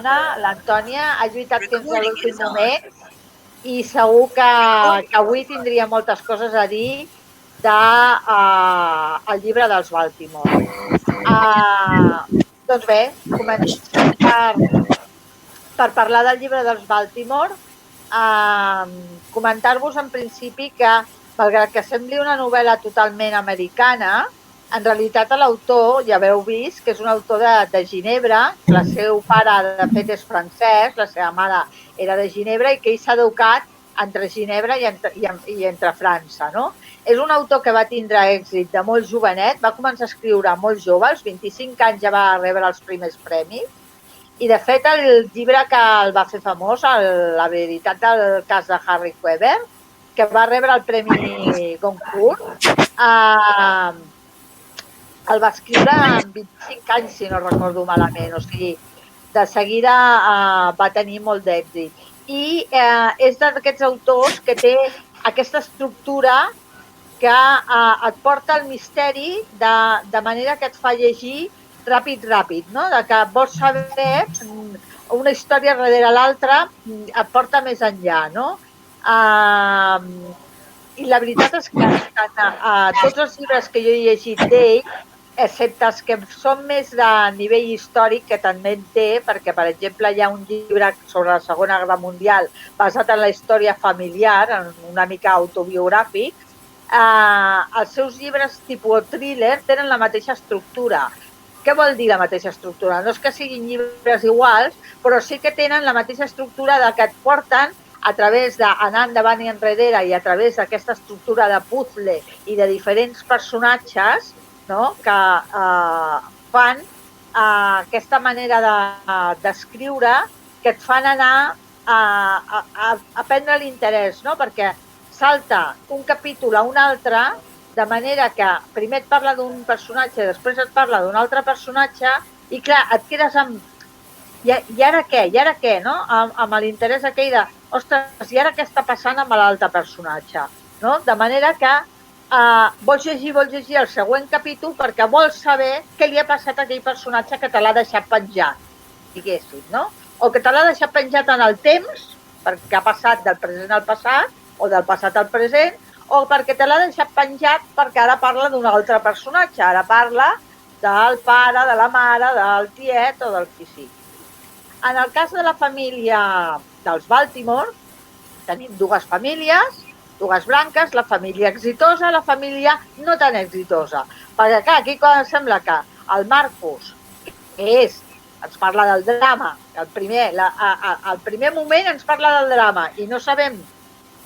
l'Antònia ha lluitat fins a l'últim moment i segur que avui tindria moltes coses a dir del llibre dels Baltimore. Doncs bé, comencem per parlar del llibre dels Baltimore. Comentar-vos en principi que, malgrat que sembli una novel·la totalment americana, en realitat l'autor, ja haveu vist, que és un autor de Ginebra, que el seu pare, de fet, és francès, la seva mare era de Ginebra i que ell s'ha educat entre Ginebra i entre França, no? És un autor que va tindre èxit de molt jovenet, va començar a escriure molt jove, als 25 anys ja va rebre els primers premis, i de fet el llibre que el va fer famós, La veritat del cas de Harry Queber, que va rebre el Premi Goncourt, el va escriure amb 25 anys, si no recordo malament, o sigui, de seguida va tenir molt d'èxit. I és d'aquests autors que té aquesta estructura que et porta al misteri de manera que et fa llegir ràpid, no? De que vols saber una història darrere l'altra, et porta més enllà, no? I la veritat és que tots els llibres que jo he llegit d'ell, excepte els que són més de nivell històric, que també en té, perquè, per exemple, hi ha un llibre sobre la Segona Guerra Mundial basat en la història familiar, una mica autobiogràfic. Els seus llibres tipus thriller tenen la mateixa estructura. Què vol dir la mateixa estructura? No és que siguin llibres iguals, però sí que tenen la mateixa estructura de que et porten a través d'anar endavant i enrere i a través d'aquesta estructura de puzzle i de diferents personatges, no? Que fan aquesta manera d'escriure que et fan anar a prendre l'interès, no? Perquè salta un capítol a un altre, de manera que primer et parla d'un personatge, després et parla d'un altre personatge, i clar, et quedes amb i ara què? I ara què? No? Amb l'interès aquell de, ostres, i ara què està passant amb l'altre personatge? No? De manera que vols llegir el següent capítol perquè vols saber què li ha passat a aquell personatge que te l'ha deixat penjat, diguéssim, no? O que te l'ha deixat penjat en el temps, perquè ha passat del present al passat, o del passat al present, o perquè te l'ha deixat penjat perquè ara parla d'un altre personatge, ara parla del pare, de la mare, del tiet o del qui sigui. En el cas de la família dels Baltimore, tenim dues famílies, dues branques, la família exitosa, la família no tan exitosa. Perquè clar, aquí sembla que el Marcus, que ens parla del drama, al primer moment ens parla del drama i no sabem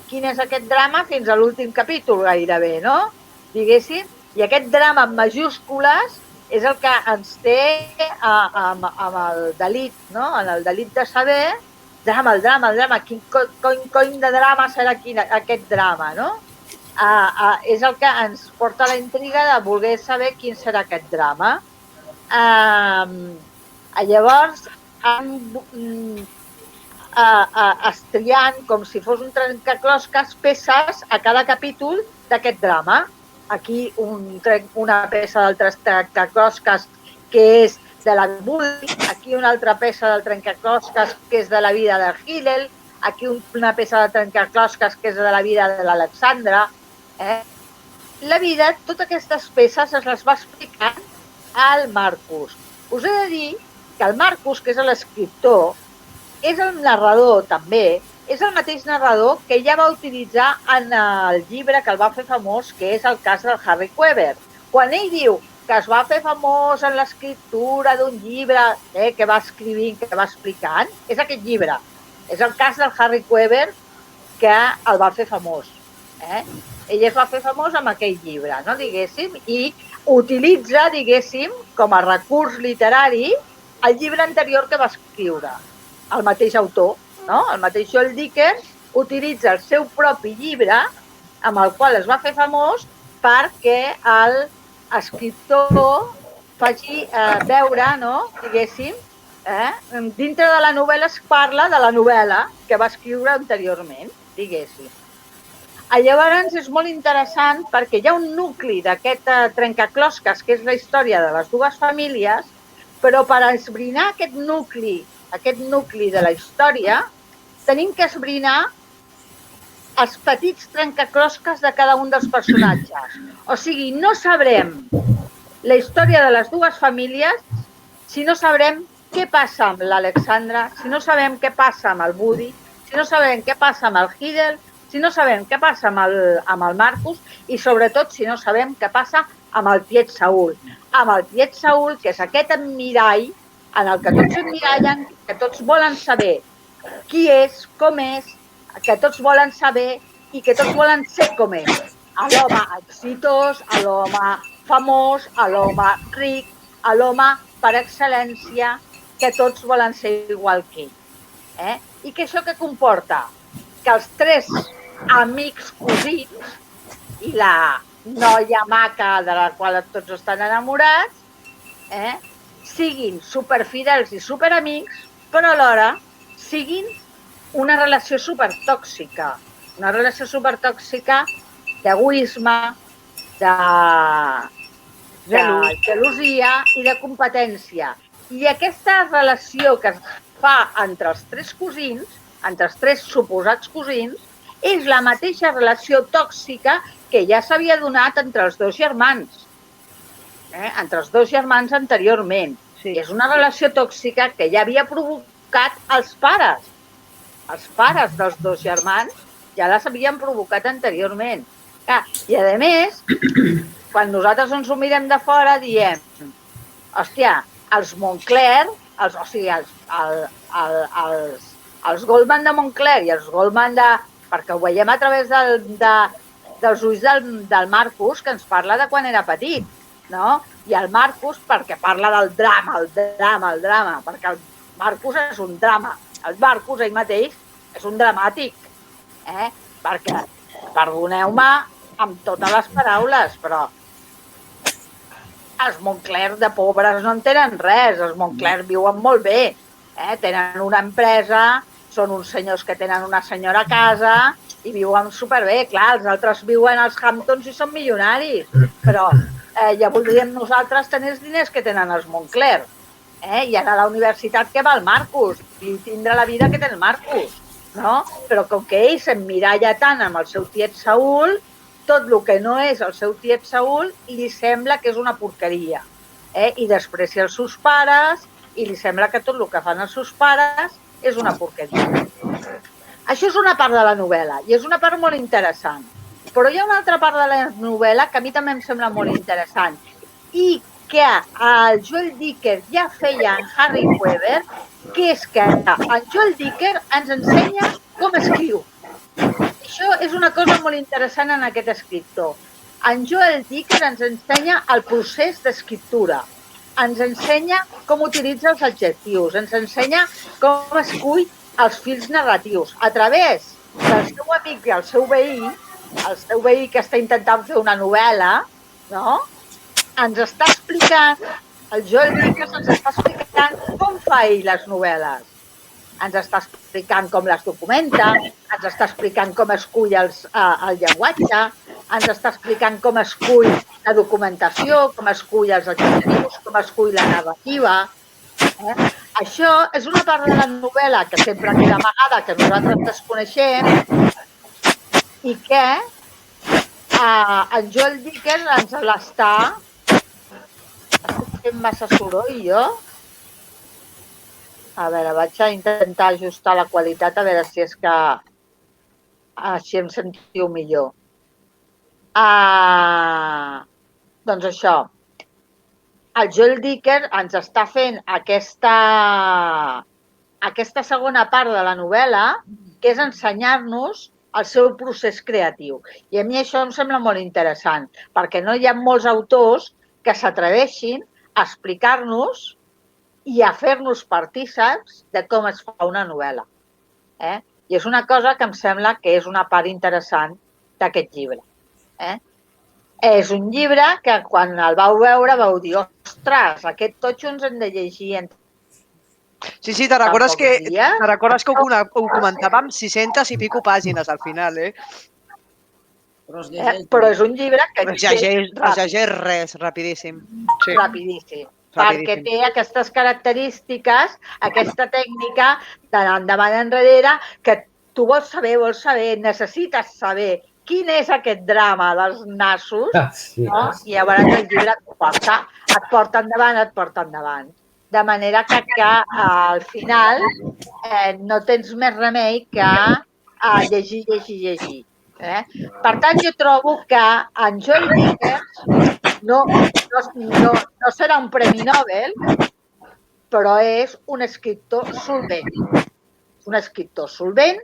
quin és aquest drama fins a l'últim capítol gairebé, no? Diguéssim, i aquest drama en majúscules és el que ens té amb el delit, no? En el delit de saber, el drama, quin cony de drama serà aquest drama, no? És el que ens porta la intriga de voler saber quin serà aquest drama. Llavors, estriant com si fos un trencaclosques peces a cada capítol d'aquest drama. Aquí una peça del trencaclosques que és de la Bully, aquí una altra peça del trencaclosques que és de la vida de Hillel, aquí una peça del trencaclosques que és de la vida de l'Alexandra. La vida, totes aquestes peces es les va explicant al Marcus. Us he de dir que el Marcus, que és l'escriptor, és el narrador també, és el mateix narrador que ja va utilitzar en el llibre que el va fer famós, que és el cas del Harry Queber. Quan ell diu que es va fer famós en l'escriptura d'un llibre que va escrivint, que va explicant, és aquest llibre. És el cas del Harry Queber que el va fer famós. Ell es va fer famós amb aquell llibre, no, diguéssim, i utilitza, diguéssim, com a recurs literari el llibre anterior que va escriure. El mateix autor, no? El mateix Joel Dickens utilitza el seu propi llibre amb el qual es va fer famós perquè l'escriptor faci veure, no? Diguéssim, dintre de la novel·la es parla de la novel·la que va escriure anteriorment, diguéssim. Llavors és molt interessant perquè hi ha un nucli d'aquest trencaclosques que és la història de les dues famílies, però per esbrinar aquest nucli aquest nucli de la història, tenim que esbrinar els petits trencaclosques de cada un dels personatges. O sigui, no sabrem la història de les dues famílies si no sabrem què passa amb l'Alexandra, si no sabem què passa amb el Woody, si no sabem què passa amb el Hidel, si no sabem què passa amb el Marcus i, sobretot, si no sabem què passa amb el tiet Saúl. Amb el tiet Saúl, que és aquest emmirall en el que tots emmirallen, que tots volen saber qui és, com és, que tots volen saber i que tots volen ser com és. A l'home exitós, a l'home famós, a l'home ric, a l'home per excel·lència, que tots volen ser igual que ell. I que això què comporta? Que els tres amics cosins i la noia maca de la qual tots estan enamorats siguin superfidels i superamics, però alhora siguin una relació supertòxica. Una relació supertòxica d'egoisme, de gelosia i de competència. I aquesta relació que es fa entre els tres cosins, entre els tres suposats cosins, és la mateixa relació tòxica que ja s'havia donat entre els dos germans. Entre els dos germans anteriorment. Sí. És una relació tòxica que ja havia provocat els pares. Els pares dels dos germans ja les havien provocat anteriorment. I, a més, quan nosaltres ens ho mirem de fora, diem, hòstia, els Moncler, o sigui, els Goldman de Moncler i els Goldman de... perquè ho veiem a través dels ulls del Marcus, que ens parla de quan era petit, no? I el Marcus perquè parla del drama, perquè el Marcus és un drama. El Marcus ell mateix és un dramàtic, perquè, perdoneu-me amb totes les paraules, però els Moncler de pobres no en tenen res, els Moncler viuen molt bé, tenen una empresa, són uns senyors que tenen una senyora a casa i viuen superbé. Clar, els altres viuen als Hamptons i són milionaris, però ja voldríem nosaltres tenir els diners que tenen els Moncler. I anar a la universitat que va el Marcus i tindre la vida que té el Marcus, no? Però com que ell s'emmiralla tant amb el seu tiet Saúl, tot el que no és el seu tiet Saúl li sembla que és una porqueria. I desprecia els seus pares i li sembla que tot el que fan els seus pares és una porqueria. Això és una part de la novel·la i és una part molt interessant. Però hi ha una altra part de la novel·la que a mi també em sembla molt interessant i que el Joel Dicker ja feia en Harry Weber, que és que el Joel Dicker ens ensenya com escriu. Això és una cosa molt interessant en aquest escriptor. En Joel Dicker ens ensenya el procés d'escriptura, ens ensenya com utilitza els adjectius, ens ensenya com escull els fils narratius a través del seu amic i el seu veí que està intentant fer una novel·la, no? Ens està explicant, el Joel Dicker ens està explicant com fa ell les novel·les. Ens està explicant com les documenta, ens està explicant com escull el llenguatge, ens està explicant com escull la documentació, com escull els adjectius, com escull la narrativa. Això és una part de la novel·la que sempre queda amagada, que nosaltres desconeixem, i que en Joel Dicker ens l'està... Estic fent massa soroll, jo? A veure, vaig a intentar ajustar la qualitat, a veure si és que així em sentiu millor. Doncs això, el Joel Dicker ens està fent aquesta segona part de la novel·la, que és ensenyar-nos el seu procés creatiu. I a mi això em sembla molt interessant, perquè no hi ha molts autors que s'atreveixin a explicar-nos i a fer-nos partíceps de com es fa una novel·la. I és una cosa que em sembla que és una part interessant d'aquest llibre. És un llibre que quan el vau veure vau dir, ostres, aquest totxo ens hem de llegir entre... Sí, te'n recordes que ho comentàvem 600 i pico pàgines al final, Però és un llibre que... Es llegeix res, rapidíssim. Rapidíssim. perquè té aquestes característiques, aquesta tècnica d'endavant enrere, que tu vols saber, necessites saber quin és aquest drama dels nassos, no? I llavors el llibre et porta endavant. De manera que al final no tens més remei que llegir. Per tant, jo trobo que en Joel Dicker no serà un premi Nobel, però és un escriptor solvent. Un escriptor solvent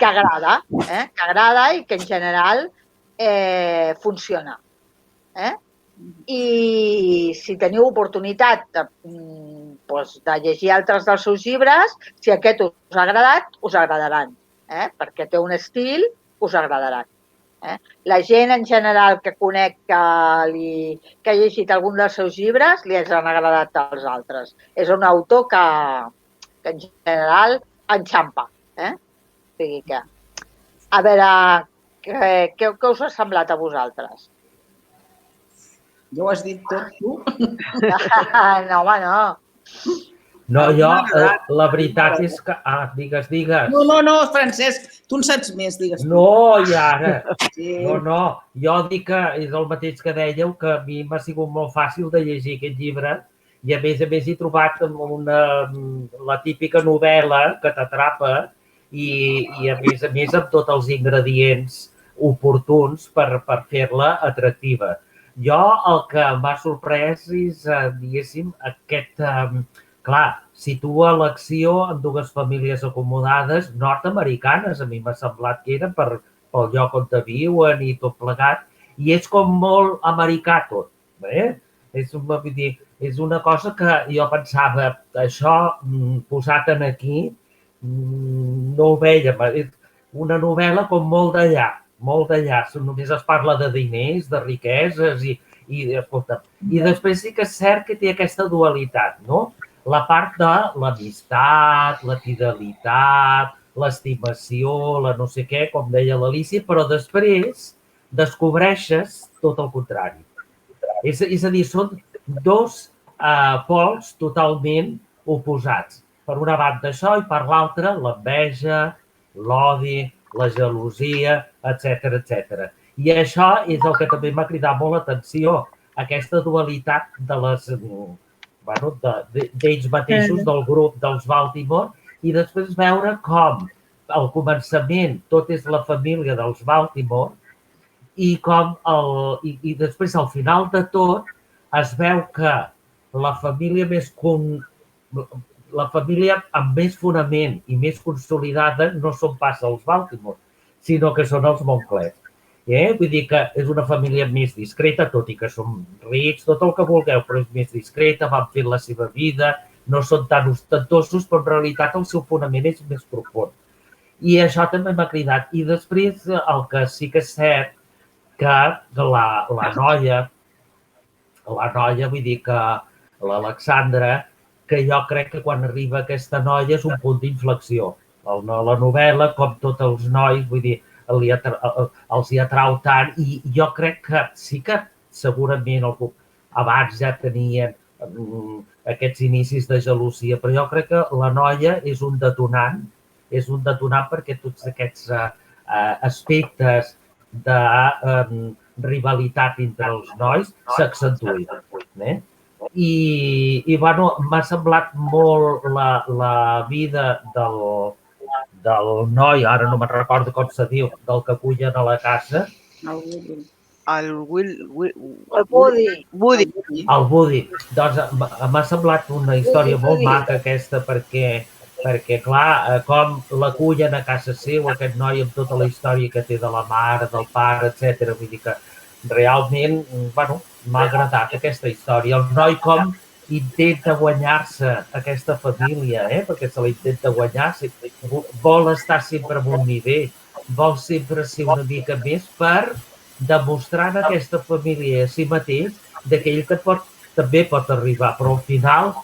que agrada i que en general funciona. I si teniu oportunitat de llegir altres dels seus llibres, si aquest us ha agradat, us agradaran, perquè té un estil, us agradaran. La gent en general que conec que ha llegit algun dels seus llibres li han agradat els altres. És un autor que en general enxampa. O sigui que, a veure, què us ha semblat a vosaltres? Ja ho has dit tot, tu? No, home, no. No, jo, la veritat és que... Digues. No, Francesc, tu en saps més, digues. No, i ara. No, jo dic que és el mateix que dèieu, que a mi m'ha sigut molt fàcil de llegir aquest llibre i a més he trobat la típica novel·la que t'atrapa i a més amb tots els ingredients oportuns per fer-la atractiva. Jo el que m'ha sorprès és, diguéssim, aquest... Clar, situa l'acció en dues famílies acomodades nord-americanes. A mi m'ha semblat que eren pel lloc on viuen i tot plegat. I és com molt americà tot. És una cosa que jo pensava, això posat aquí, no ho vèiem. És una novel·la com molt d'allà. Només es parla de diners, de riqueses i després sí que és cert que té aquesta dualitat, no? La part de l'amistat, la fidelitat, l'estimació, la no sé què, com deia l'Alícia, però després descobreixes tot el contrari. És a dir, són dos pols totalment oposats. Per una banda això i per l'altra l'enveja, l'odi, la gelosia, etc. I això és el que també m'ha cridat molt l'atenció, aquesta dualitat de les... d'ells mateixos, del grup dels Baltimore, i després veure com al començament tot és la família dels Baltimore i després al final de tot es veu que la família amb més fonament i més consolidada no són pas els Baltimore, sinó que són els Montclair. Vull dir que és una família més discreta, tot i que són rics, tot el que vulgueu, però és més discreta, van fent la seva vida, no són tan ostentosos, però en realitat el seu fonament és més profund. I això també m'ha cridat. I després el que sí que és cert que la noia, vull dir que l'Alexandra, que jo crec que quan arriba aquesta noia és un punt d'inflexió. La novel·la, com tots els nois, vull dir, els hi atrau tant i jo crec que sí que segurament abans ja tenien aquests inicis de gelosia, però jo crec que la noia és un detonant perquè tots aquests aspectes de rivalitat entre els nois s'accentuïn. I m'ha semblat molt la vida del noi, ara no me'n recordo com se diu, del que acullen a la casa. El Woody. El Woody. Doncs m'ha semblat una història molt maca aquesta perquè, clar, com l'acullen a casa seu, aquest noi amb tota la història que té de la mare, del pare, etc. Vull dir que realment, m'ha agradat aquesta història. El noi com intenta guanyar-se aquesta família, perquè se la intenta guanyar, vol estar sempre en un nivell, vol sempre ser una mica més per demostrar a aquesta família i a si mateix que ell també pot arribar, però al final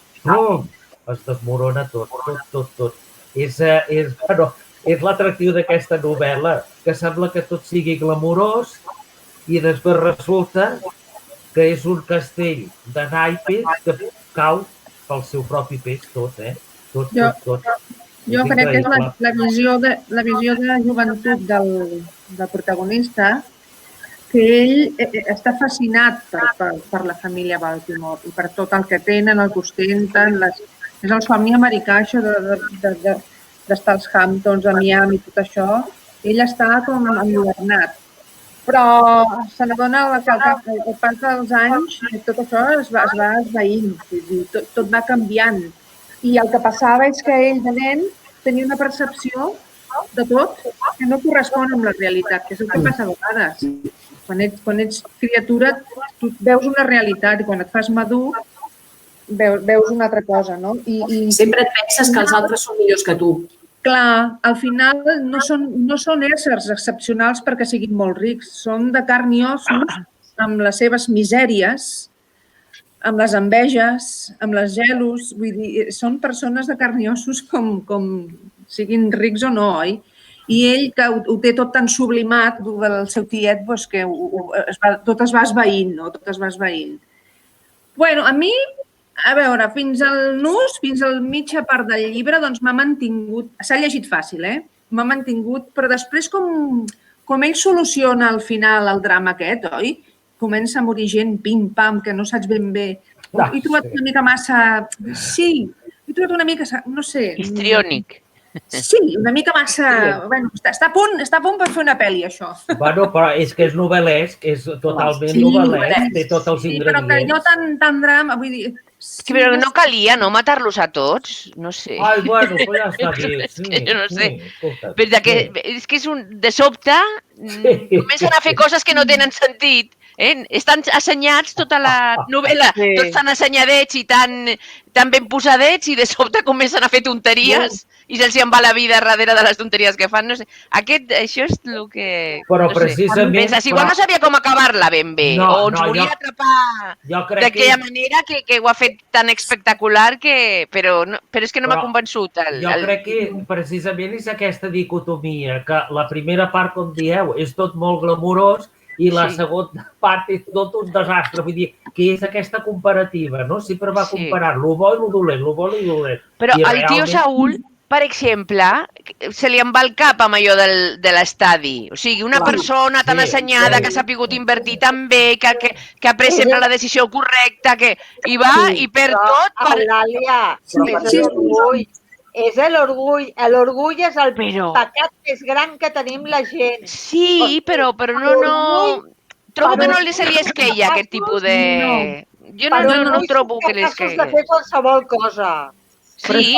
es desmorona tot. És l'atractiu d'aquesta novel·la, que sembla que tot sigui glamurós i després resulta que és un castell de naipes cau pel seu propi pes tot, Tot. Jo crec que és la visió de joventut del protagonista, que ell està fascinat per la família Baltimore i per tot el que tenen, el que ostenten. És el somni americà, això d'estar als Hamptons, a Miami, tot això. Ell està com enlluernat. Però se n'adona que al pas dels anys tot això es va esvaint, tot va canviant. I el que passava és que ell, de nen, tenia una percepció de tot que no correspon amb la realitat, que és el que passa a vegades. Quan ets criatura, tu veus una realitat i quan et fas madur veus una altra cosa, no? Sempre et penses que els altres són millors que tu. Clar, al final no són éssers excepcionals perquè siguin molt rics, són de carn i ossos, amb les seves misèries, amb les enveges, amb les gelos, vull dir, són persones de carn i ossos com siguin rics o no, oi? I ell, que ho té tot tan sublimat del seu tiet, que tot es va esvaint, no? Tot es va esvaint. Bueno, a mi, a veure, fins al nus, fins a la mitja part del llibre, doncs m'ha mantingut, s'ha llegit fàcil, m'ha mantingut, però després com ell soluciona al final el drama aquest, oi? Comença a morir gent, pim-pam, que no saps ben bé. He trobat una mica massa... Sí, he trobat una mica, no sé... Histriònic. Sí, una mica massa... Bueno, està a punt per fer una pel·li, això. Bueno, però és que és novel·lesc, és totalment novel·lesc, té tots els ingredients. Sí, però que jo tan drama, vull dir... Però no calia, no, matar-los a tots? No sé. Ai, bueno, pues ja està bé. Jo no sé. És que és de sobte, comencen a fer coses que no tenen sentit. Estan assenyats tota la novel·la, tots tan assenyadets i tan ben posadets i de sobte comencen a fer tonteries i se'ls en va la vida darrere de les tonteries que fan. No sé, això és el que... Però precisament... Penses, igual no sabia com acabar-la ben bé, o ens volia atrapar d'aquella manera que ho ha fet tan espectacular que... Però és que no m'ha convençut. Jo crec que precisament és aquesta dicotomia, que la primera part, com dieu, és tot molt glamurós i la segona part és tot un desastre. Vull dir, que és aquesta comparativa, no? Sempre va comparar lo bo i lo dolent, lo bo i lo dolent. Però al tio Saúl, per exemple, se li en va el cap amb allò de l'estadi. O sigui, una persona tan assenyada que s'ha pogut invertir tan bé, que ha pres sempre la decisió correcta, que hi va i perd tot. Eulàlia, és l'orgull. L'orgull és el pecat més gran que tenim la gent. Sí, però no... Trobo que no se li esqueia aquest tipus de... Jo no trobo que li esqueia. De fer qualsevol cosa. Sí,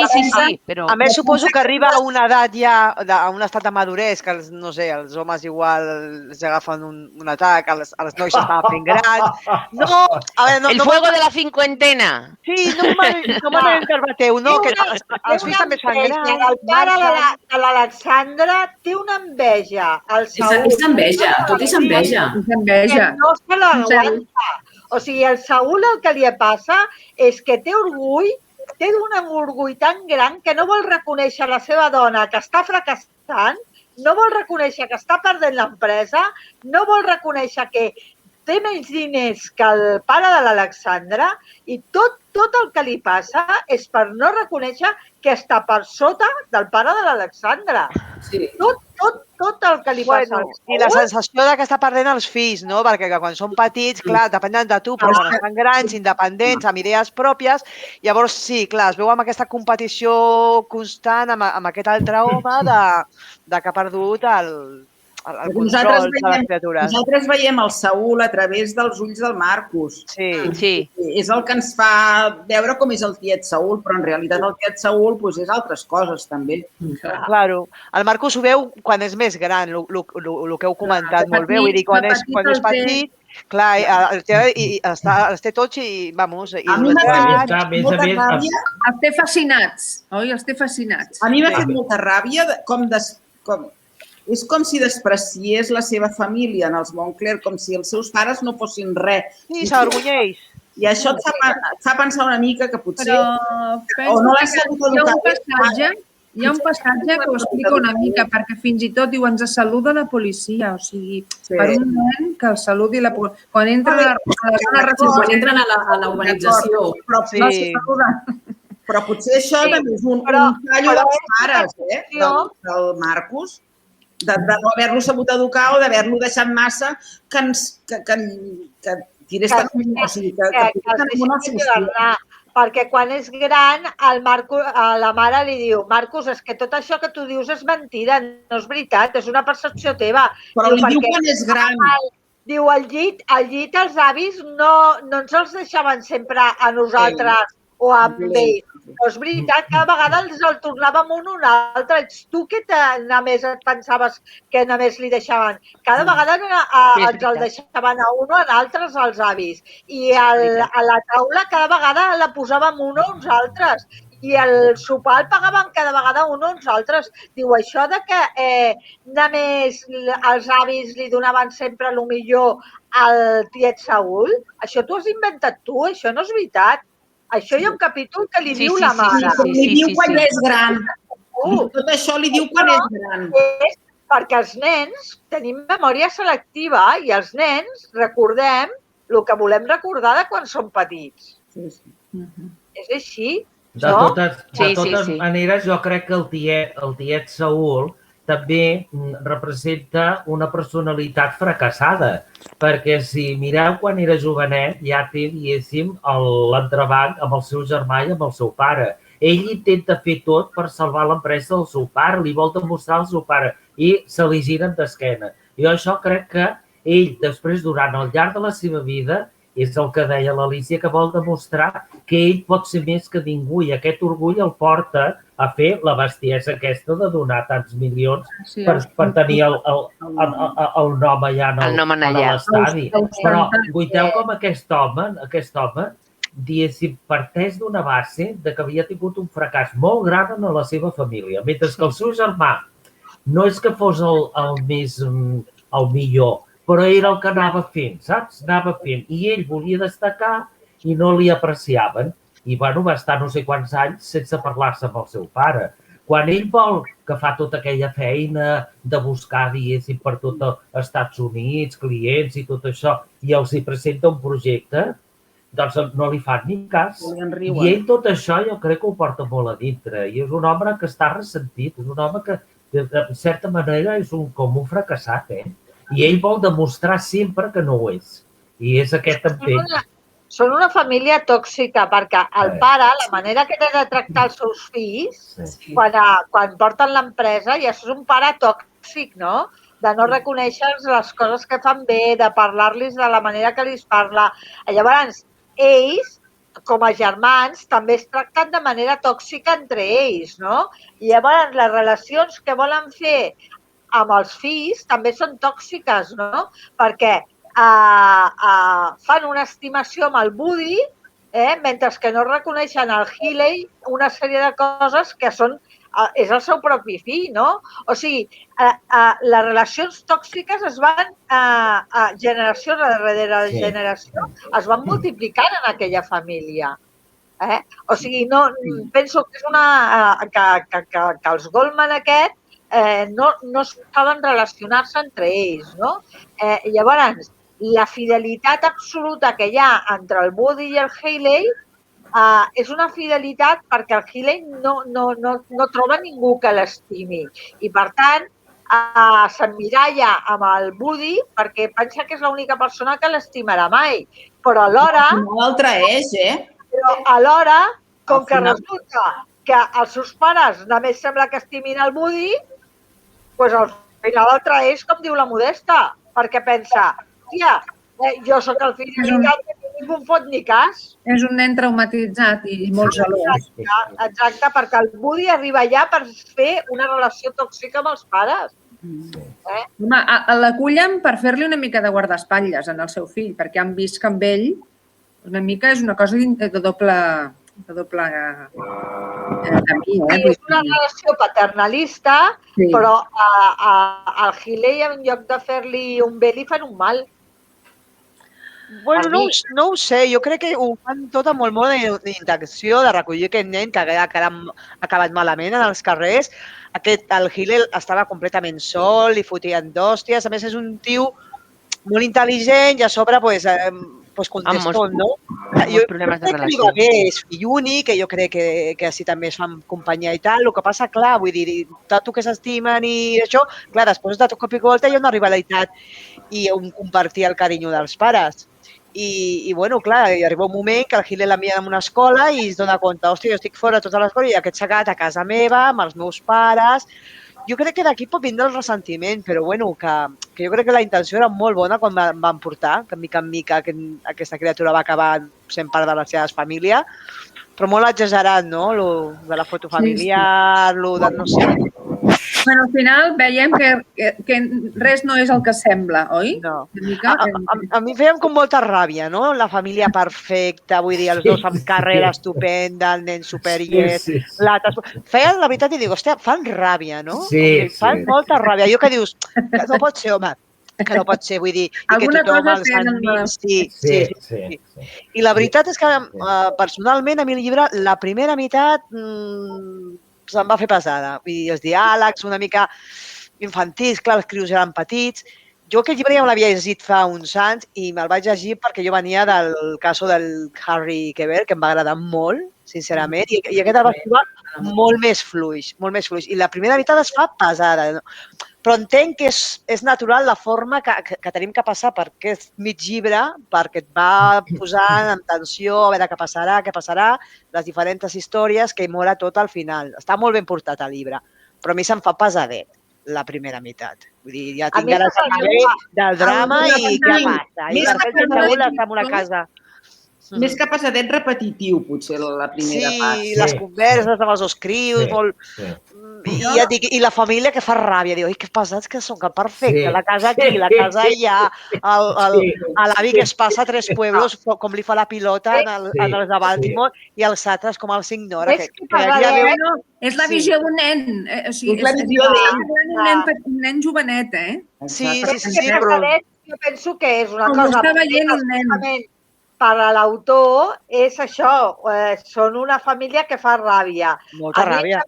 però... A més, suposo que arriba a una edat ja, a un estat de madurez, que no sé, els homes igual els agafen un atac, els nois s'estan fent grans. No, a veure, el fuego de la cinquantena. Sí, no me interpreteu, no? Que els fills també fan grans. El pare de l'Alexandra té una enveja. És enveja, tot és enveja. Que no se l'aguanta. O sigui, el Saúl el que li passa és que té orgull, té un orgull tan gran que no vol reconèixer la seva dona que està fracassant, no vol reconèixer que està perdent l'empresa, no vol reconèixer que té menys diners que el pare de l'Alexandra i tot el que li passa és per no reconèixer que està per sota del pare de l'Alexandra. Tot el que li passa. I la sensació que està perdent els fills, no? Perquè quan són petits, clar, depenen de tu, però quan estan grans, independents, amb idees pròpies, llavors sí, clar, es veu amb aquesta competició constant amb aquest altre home de que ha perdut el control de les criatures. Nosaltres veiem el Saúl a través dels ulls del Marcus. Sí. És el que ens fa veure com és el tiet Saúl, però en realitat el tiet Saúl és altres coses també. Claro. El Marcus ho veu quan és més gran, el que heu comentat molt bé. Vull dir, quan és petit, clar, els té tots i, vamos... A mi m'ha fet molta ràbia. Els té fascinats, oi? Els té fascinats. A mi m'ha fet molta ràbia és com si despreciés la seva família en els Moncler, com si els seus pares no fossin res. Sí, s'avergonyeix. I això et fa pensar una mica que potser... Però penso que hi ha un passatge Hi ha un passatge que ho explica una mica, perquè fins i tot diu, ens saluda la policia, o sigui, per un nen que el saludi la policia. Quan entren a la zona Quan entren a la urbanització. Però, no se saluda. però potser això també és un fallo dels pares, del Marcus, de no haver-lo sabut educar o d'haver-lo deixat massa que tirés tant... O sigui, que perquè quan és gran, la mare li diu, Marcus, és que tot això que tu dius és mentida, no és veritat, és una percepció teva. Però li diu quan és gran. Diu, al llit els avis no ens els deixaven sempre a nosaltres o amb ells. No és veritat, cada vegada el tornàvem un altre. Ets tu que només et pensaves que només li deixaven. Cada vegada ens el deixaven a un o a altres els avis. I a la taula cada vegada la posàvem un o uns altres. I el sopar el pagaven cada vegada un o uns altres. Diu, això de que només els avis li donaven sempre el millor al tiet Saúl, això t'ho has inventat tu, això no és veritat. Això hi ha un capítol que li diu la mare. Li diu quan és gran. Tot això li diu quan és gran. Perquè els nens tenim memòria selectiva i els nens recordem el que volem recordar de quan som petits. És així. De totes maneres, jo crec que el tiet Saúl també representa una personalitat fracassada, perquè si mireu quan era jovenet ja té, diguéssim, l'entrebanc amb el seu germà i amb el seu pare. Ell intenta fer tot per salvar l'empresa del seu pare, li vol demostrar al seu pare i se li giren d'esquena. Jo això crec que ell, després, durant el llarg de la seva vida, és el que deia l'Alícia, que vol demostrar que ell pot ser més que ningú i aquest orgull el porta a fer la bestiesa aquesta de donar tants milions per tenir el nom allà a l'estadi. Però guaiteu com aquest home, diguéssim, parteix d'una base de que havia tingut un fracàs molt gran en la seva família, mentre que el seu germà no és que fos el millor, però era el que anava fent, saps? Anava fent. I ell volia destacar i no li apreciaven. I, bueno, va estar no sé quants anys sense parlar-se amb el seu pare. Quan ell vol que fa tota aquella feina de buscar, diguéssim, per tot els Estats Units, clients i tot això, i els hi presenta un projecte, doncs no li fan ni cas. I ell tot això jo crec que ho porta molt a dintre. I és un home que està ressentit, és un home que, de certa manera, és com un fracassat, I ell vol demostrar sempre que no ho és. I és aquest empeny. Són una família tòxica perquè el pare, la manera que té de tractar els seus fills, quan porten l'empresa, ja és un pare tòxic, no? De no reconèixer les coses que fan bé, de parlar-los de la manera que els parla. Llavors, ells, com a germans, també es tracten de manera tòxica entre ells, no? I llavors, les relacions que volen fer amb els fills també són tòxiques, no? Perquè fan una estimació amb el Woody, mentre que no reconeixen al Healy una sèrie de coses que és el seu propi fill, no? O sigui, les relacions tòxiques es van, generació darrere generació, es van multiplicant en aquella família. O sigui, penso que és que els Goldman aquest no saben relacionar-se entre ells, no? Llavors, la fidelitat absoluta que hi ha entre el Woody i el Healy és una fidelitat perquè el Healy no troba ningú que l'estimi i, per tant, s'emmiralla amb el Woody perquè pensa que és l'única persona que l'estimarà mai. Però alhora... L'altre és, Però alhora, com que resulta que els seus pares només sembla que estimin el Woody, doncs al final l'altre és, com diu la Modesta, perquè pensa, tia, jo sóc el fill de que ningú em fot ni cas. És un nen traumatitzat i molt gelós. Exacte, perquè el Woody arriba allà per fer una relació tòxica amb els pares. L'acullen per fer-li una mica de guardaespatlles en el seu fill, perquè han vist que amb ell una mica és una cosa de doble camí. És una relació paternalista, però al Healy, en lloc de fer-li un bé, li fan un mal. Bueno, no ho sé, jo crec que ho fan tot amb molt d'intenció de recollir aquest nen que ha acabat malament en els carrers. El Hillel estava completament sol, li fotien d'hòsties, a més és un tio molt intel·ligent i a sobre contestó, no? Amb molts problemes de relació. Jo crec que li va bé, és fill únic, que jo crec que així també es fan companyia i tal. El que passa, clar, vull dir, tanto que s'estimen i això, clar, després de tot cop i volta hi ha una rivalitat i un compartir el carinyo dels pares. I bueno, clar, hi arriba un moment que el Hillel l'envia a una escola i es dona compte, hòstia, jo estic fora de tota l'escola i aquest s'ha quedat a casa meva, amb els meus pares. Jo crec que d'aquí pot vindre el ressentiment, però bueno, que jo crec que la intenció era molt bona quan van portar, que mica en mica aquesta criatura va acabar sent part de la seva família, però molt exagerat, no? Lo de la foto familiar, lo de no sé... Bueno, al final veiem que res no és el que sembla, oi? No. A mi feien com molta ràbia, no? La família perfecta, vull dir, els dos amb carrera estupenda, el nen superior, l'altre... Feien, la veritat, i dic, hòstia, fan ràbia, no? Fan molta ràbia. Jo que dius, que no pot ser, home, que no pot ser, vull dir, i que tothom els admiri. Sí. I la veritat és que, personalment, a mi el llibre, la primera meitat... se'm va fer pesada. Vull dir, els diàlegs una mica infantils, clar, els crios eren petits. Jo aquest llibre ja l'havia llegit fa uns anys i me'l vaig llegir perquè jo venia del cas del Harry Quebert, que em va agradar molt, sincerament, i aquest el vaig trobar molt més fluix. I la primera meitat es fa pesada. Però entenc que és natural la forma que tenim que passar per aquest mig llibre, perquè et va posant en tensió, a veure què passarà, les diferents històries que hi mola tot al final. Està molt ben portat el llibre, però a mi se'm fa pesadet la primera meitat. Vull dir, ja tinc ganes de saber del drama i què passa. I per què Saúl està en una casa... Més que pesadet repetitiu, potser, la primera part. Sí, les converses amb els dos crios, i la família que fa ràbia. Diu, que pesats que són, que perfecte, la casa aquí, la casa allà, l'avi que es passa a 3 pueblos, com li fa la pilota en els de Baltimore, i els altres com els ignora. És la visió d'un nen. És la visió d'un nen jovenet, eh? Sí, però... Jo penso que és una cosa... Està veient un nen. Per a l'autor és això, són una família que fa ràbia. Molta ràbia.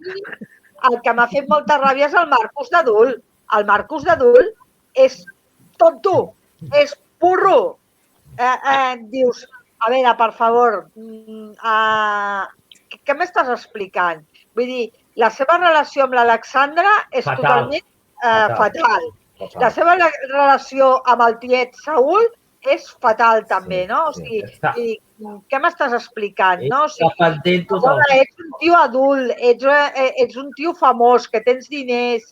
El que m'ha fet molta ràbia és el Marcus d'adult. El Marcus d'adult és tonto, és burro. Dius, a veure, per favor, què m'estàs explicant? Vull dir, la seva relació amb l'Alexandra és totalment fatal. La seva relació amb el tiet Saúl és fatal també, no? O sigui, què m'estàs explicant, no? O sigui, ets un tio adult, ets un tio famós, que tens diners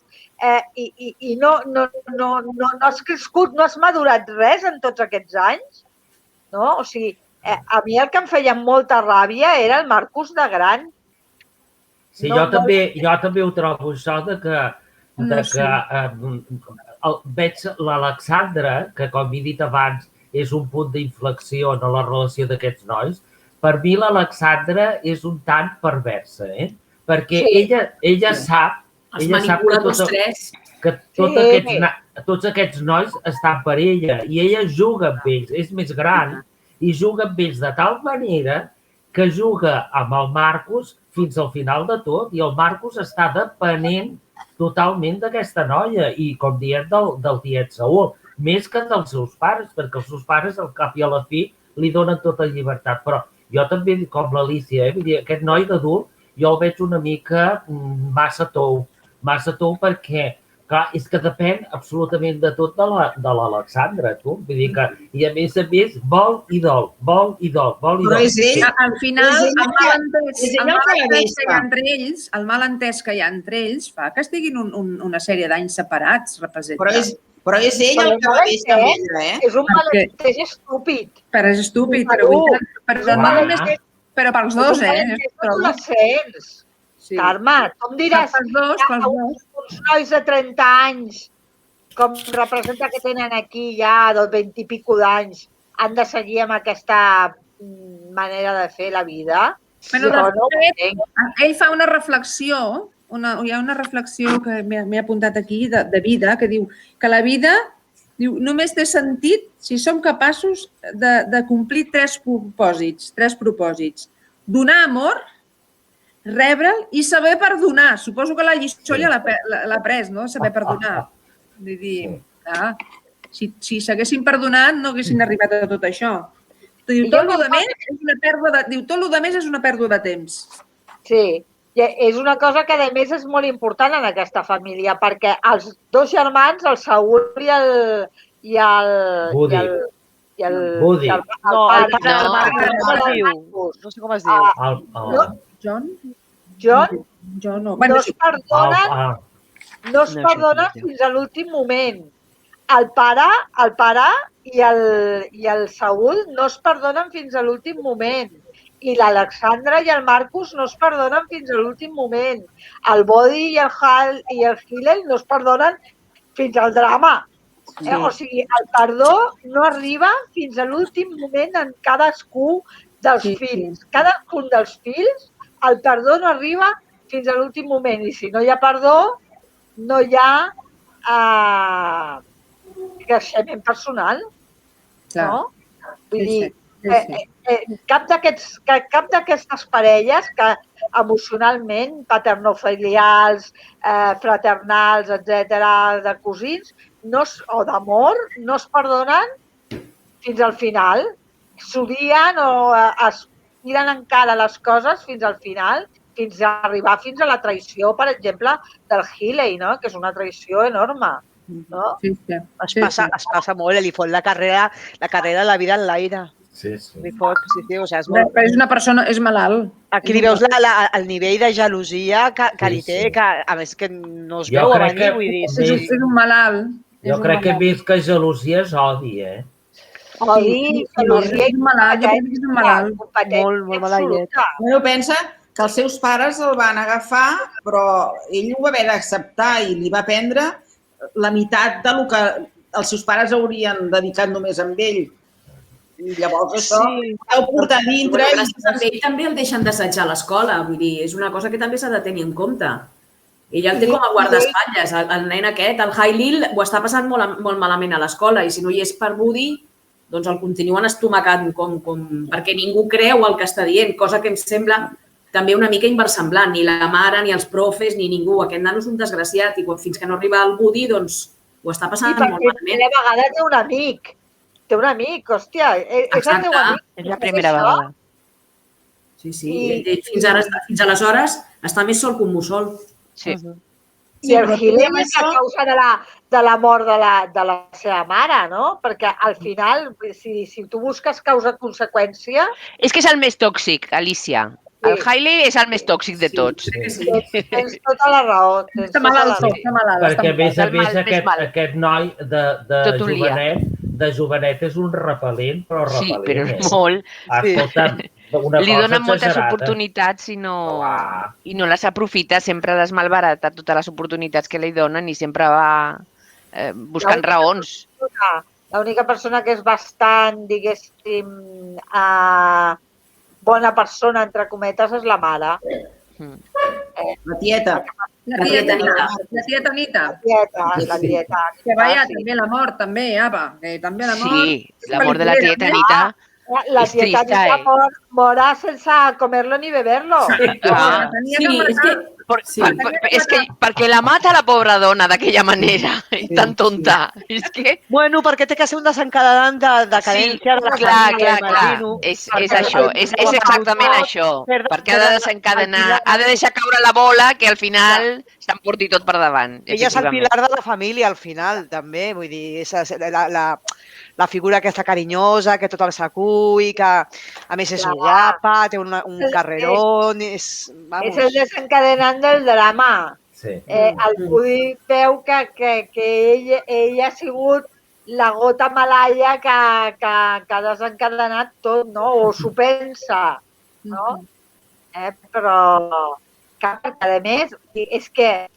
i no has crescut, no has madurat res en tots aquests anys, no? O sigui, a mi el que em feia molta ràbia era el Marcus de gran. Sí, jo també ho trobo això que veig l'Alexandra, que com he dit abans, és un punt d'inflexió en la relació d'aquests nois. Per mi l'Alexandra és un tant perversa, perquè ella sap que tots aquests nois estan per ella i ella juga amb ells, és més gran i juga amb ells de tal manera que juga amb el Marcus fins al final de tot i el Marcus està depenent totalment d'aquesta noia i, com diem, del tiet Saúl. Més que dels seus pares, perquè els seus pares al cap i a la fi li donen tota llibertat. Però jo també, com l'Alícia, vull dir, aquest noi d'adult jo el veig una mica massa tou perquè, clar, és que depèn absolutament de tot de l'Alexandra, tu. Vull dir que, i a més, vol i dol. Però és ell. Al final, el malentès que hi ha entre ells fa que estiguin una sèrie d'anys separats, representa. Però és ell el que va bé amb ella, És un malentès estúpid. Però és estúpid, però pels dos, adolescents. Carme, com diràs uns nois de 30 anys, com representa que tenen aquí ja de 20 i pico d'anys, han de seguir amb aquesta manera de fer la vida? Ell fa una reflexió, hi ha una reflexió que m'he apuntat aquí de vida, que diu que la vida Diu, només té sentit si som capaços de complir tres propòsits. Donar amor, rebre'l i saber perdonar. Suposo que la lliçó ja l'ha pres, no? Saber perdonar. Vull dir, si s'haguessin perdonat no haguessin arribat a tot això. Diu, tot el més és una pèrdua de temps. Sí, és una cosa que a més és molt important en aquesta família, perquè els dos germans, el Saúl i el Budi. Budi. No, el pare, no sé com es diu. John? John no. No es perdonen fins a l'últim moment. El pare i el Saúl no es perdonen fins a l'últim moment. I l'Alexandra i el Marcus no es perdonen fins a l'últim moment. El Bodi i el Hillel no es perdonen fins al drama. O sigui, el perdó no arriba fins a l'últim moment en cadascun dels fills. Cadascun dels fills, el perdó no arriba fins a l'últim moment. I si no hi ha perdó, no hi ha creixement personal. No? Vull dir, cap d'aquestes parelles que emocionalment, paternofilials, fraternals, etc., de cosins, o d'amor, no es perdonen fins al final. S'odien o es tiren encara les coses fins al final, fins a arribar fins a la traïció, per exemple, del Hillel, no? Que és una traïció enorme. No? Es passa molt, li fot la carrera de la vida en l'aire. Li fot, o sigui, és una persona, és malalt. Aquí li veus el nivell de gelosia que li té, que a més que no es veu a venir, vull dir. És un malalt. Jo crec que més que gelosia és odi, Odi, gelosia és malalt, jo crec que és un malalt. Molt malallet. Bueno, pensa que els seus pares el van agafar, però ell ho va haver d'acceptar i li va prendre la meitat del que els seus pares haurien dedicat només amb ell. I llavors això ho portar dintre. Ell també el deixen d'assajar a l'escola, vull dir, és una cosa que també s'ha de tenir en compte. Ell el té com a guardaespatlles. El nen aquest, el Hillel, ho està passant molt malament a l'escola i si no hi és per Budi, doncs el continuen estomacant perquè ningú creu el que està dient, cosa que em sembla també una mica inversemblant. Ni la mare, ni els profes, ni ningú. Aquest nano és un desgraciat i fins que no arriba al Budi, doncs ho està passant molt malament. I perquè a vegades té un amic. Té un amic, hòstia. És el teu amic. És la primera vegada. Sí. Fins aleshores està més sol que un mussol. Sí. I el Hillel és la causa de la mort de la seva mare, no? Perquè al final, si tu busques causa-conseqüència... És que és el més tòxic, Alicia. El Hillel és el més tòxic de tots. Tens tota la raó. Està malalt. Perquè a més aquest noi de jovenet és un repel·lent, però repel·lent. Sí, però és molt. Escolta'm, li donen moltes oportunitats i no les aprofita, sempre desmalbarata totes les oportunitats que li donen i sempre va buscant raons. L'única persona que és bastant, diguéssim, bona persona, entre cometes, és la mare. La tieta. La tieta Anita. La tieta. Que vaya, també la mort, també, apa. També la mort. Sí, la mort de la tieta Anita. La tieta Anita mora sense comer-lo ni beber-lo. És que perquè la mata la pobra dona d'aquella manera, tan tonta. Bueno, perquè té que ser un desencadenant de cadència. Clar. És això, és exactament això. Perquè ha de desencadenar, ha de deixar caure la bola que al final s'emporti tot per davant. Ella és el pilar de la família al final, també. Vull dir, és la figura aquesta carinyosa, que tot el s'acull, que a més és guapa, té un carrerón... És el desencadenant del drama. El Budi veu que ell ha sigut la gota malaia que ha desencadenat tot, no? O s'ho pensa, no? Però, a més, és que